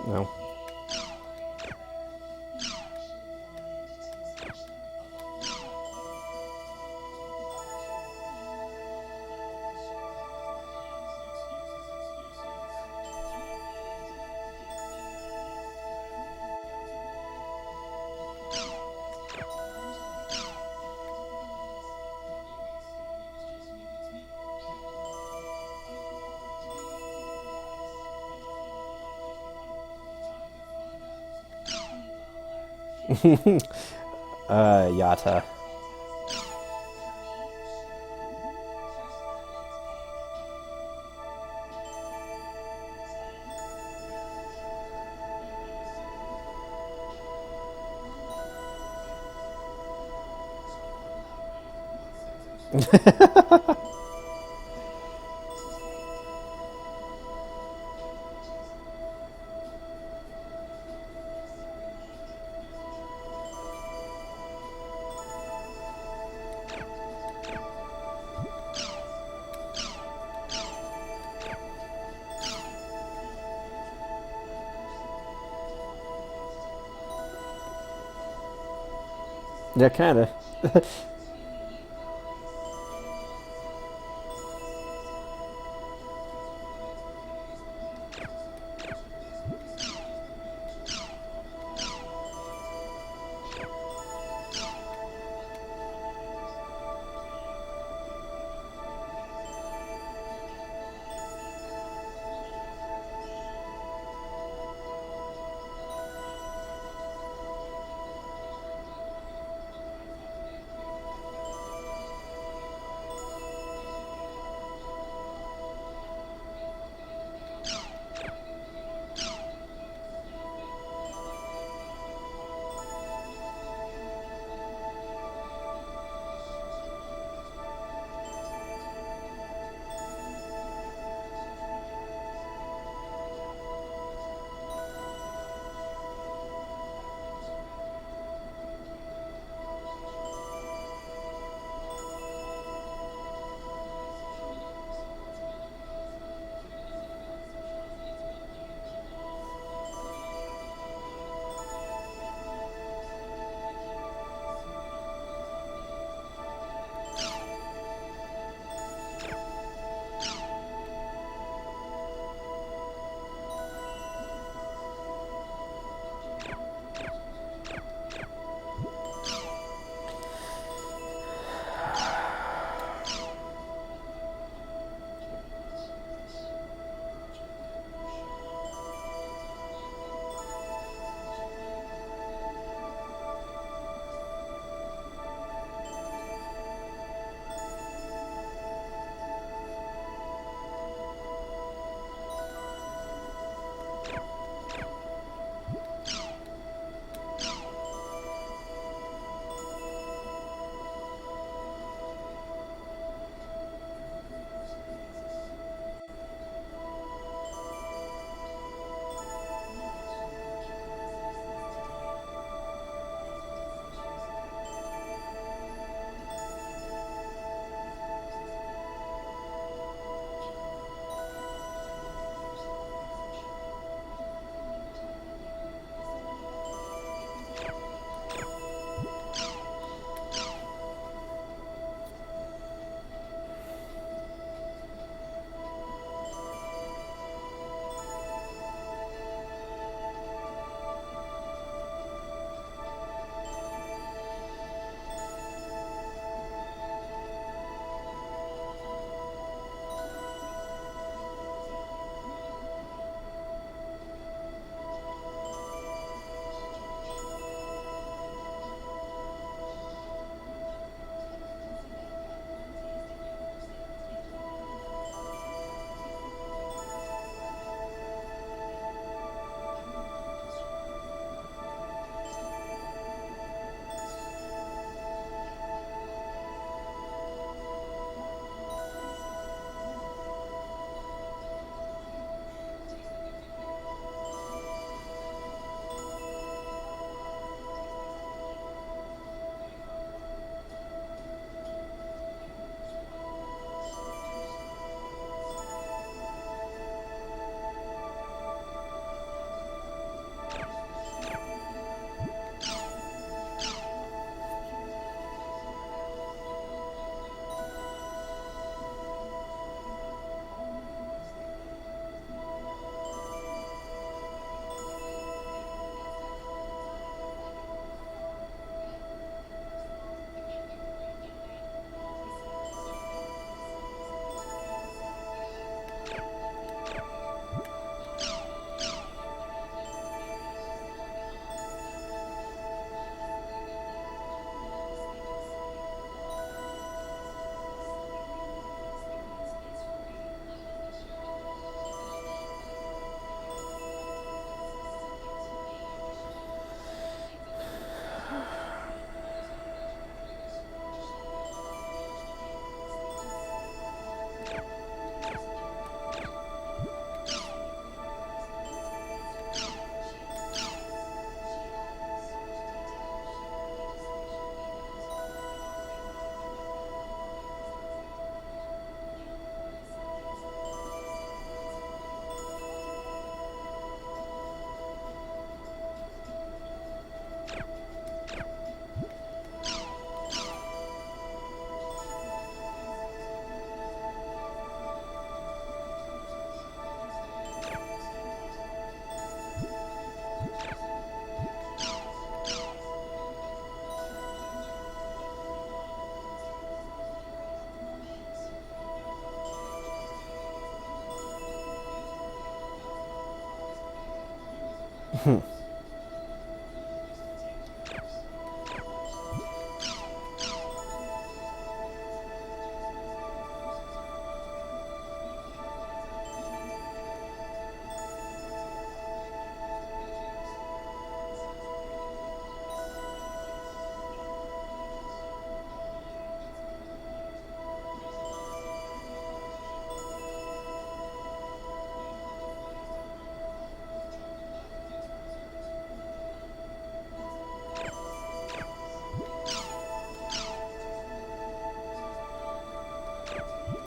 No. Yata. Yeah, kinda.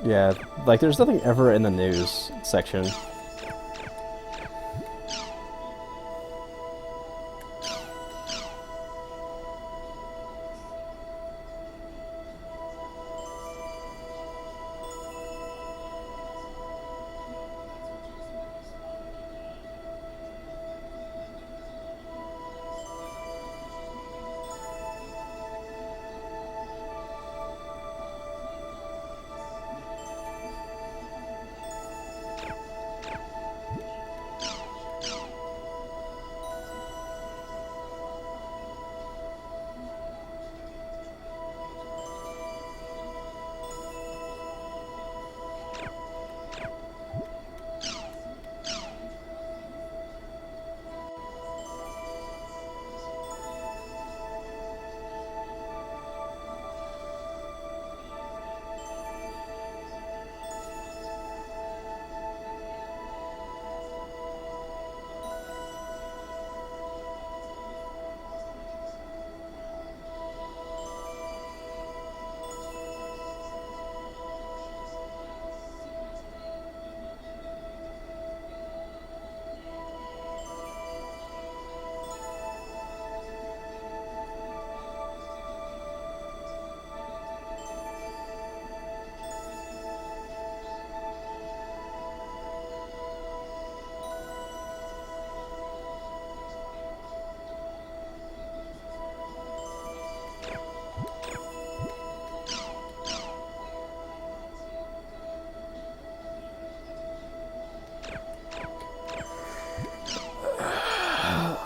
Yeah, like there's nothing ever in the news section.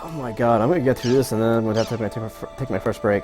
Oh my god, I'm gonna get through this and then I'm gonna have to take my first break.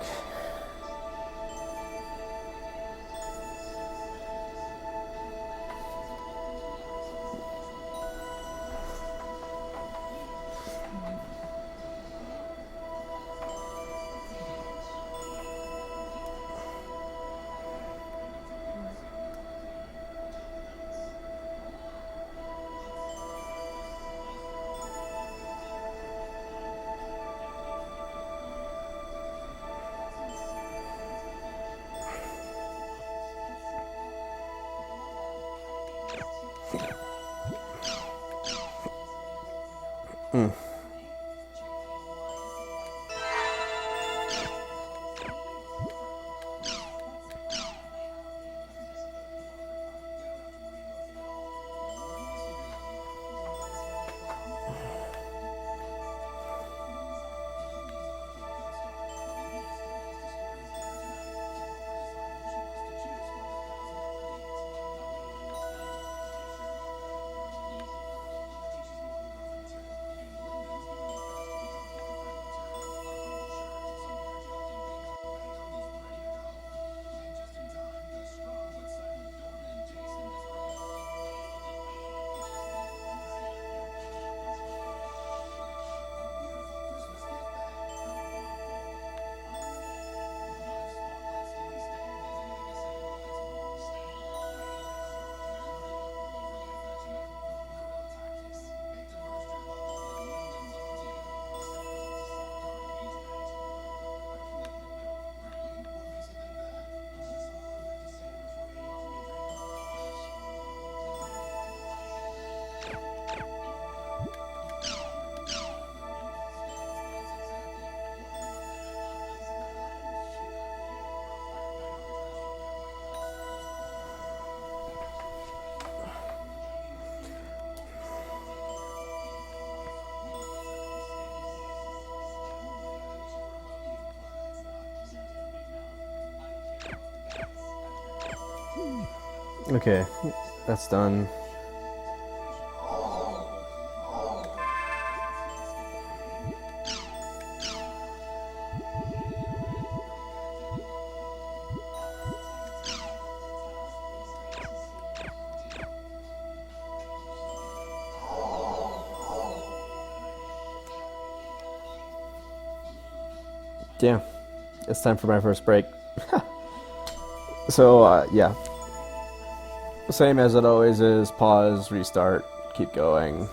Okay, that's done. yeah, it's time for my first break. So, yeah. Same as it always is, pause, restart, keep going.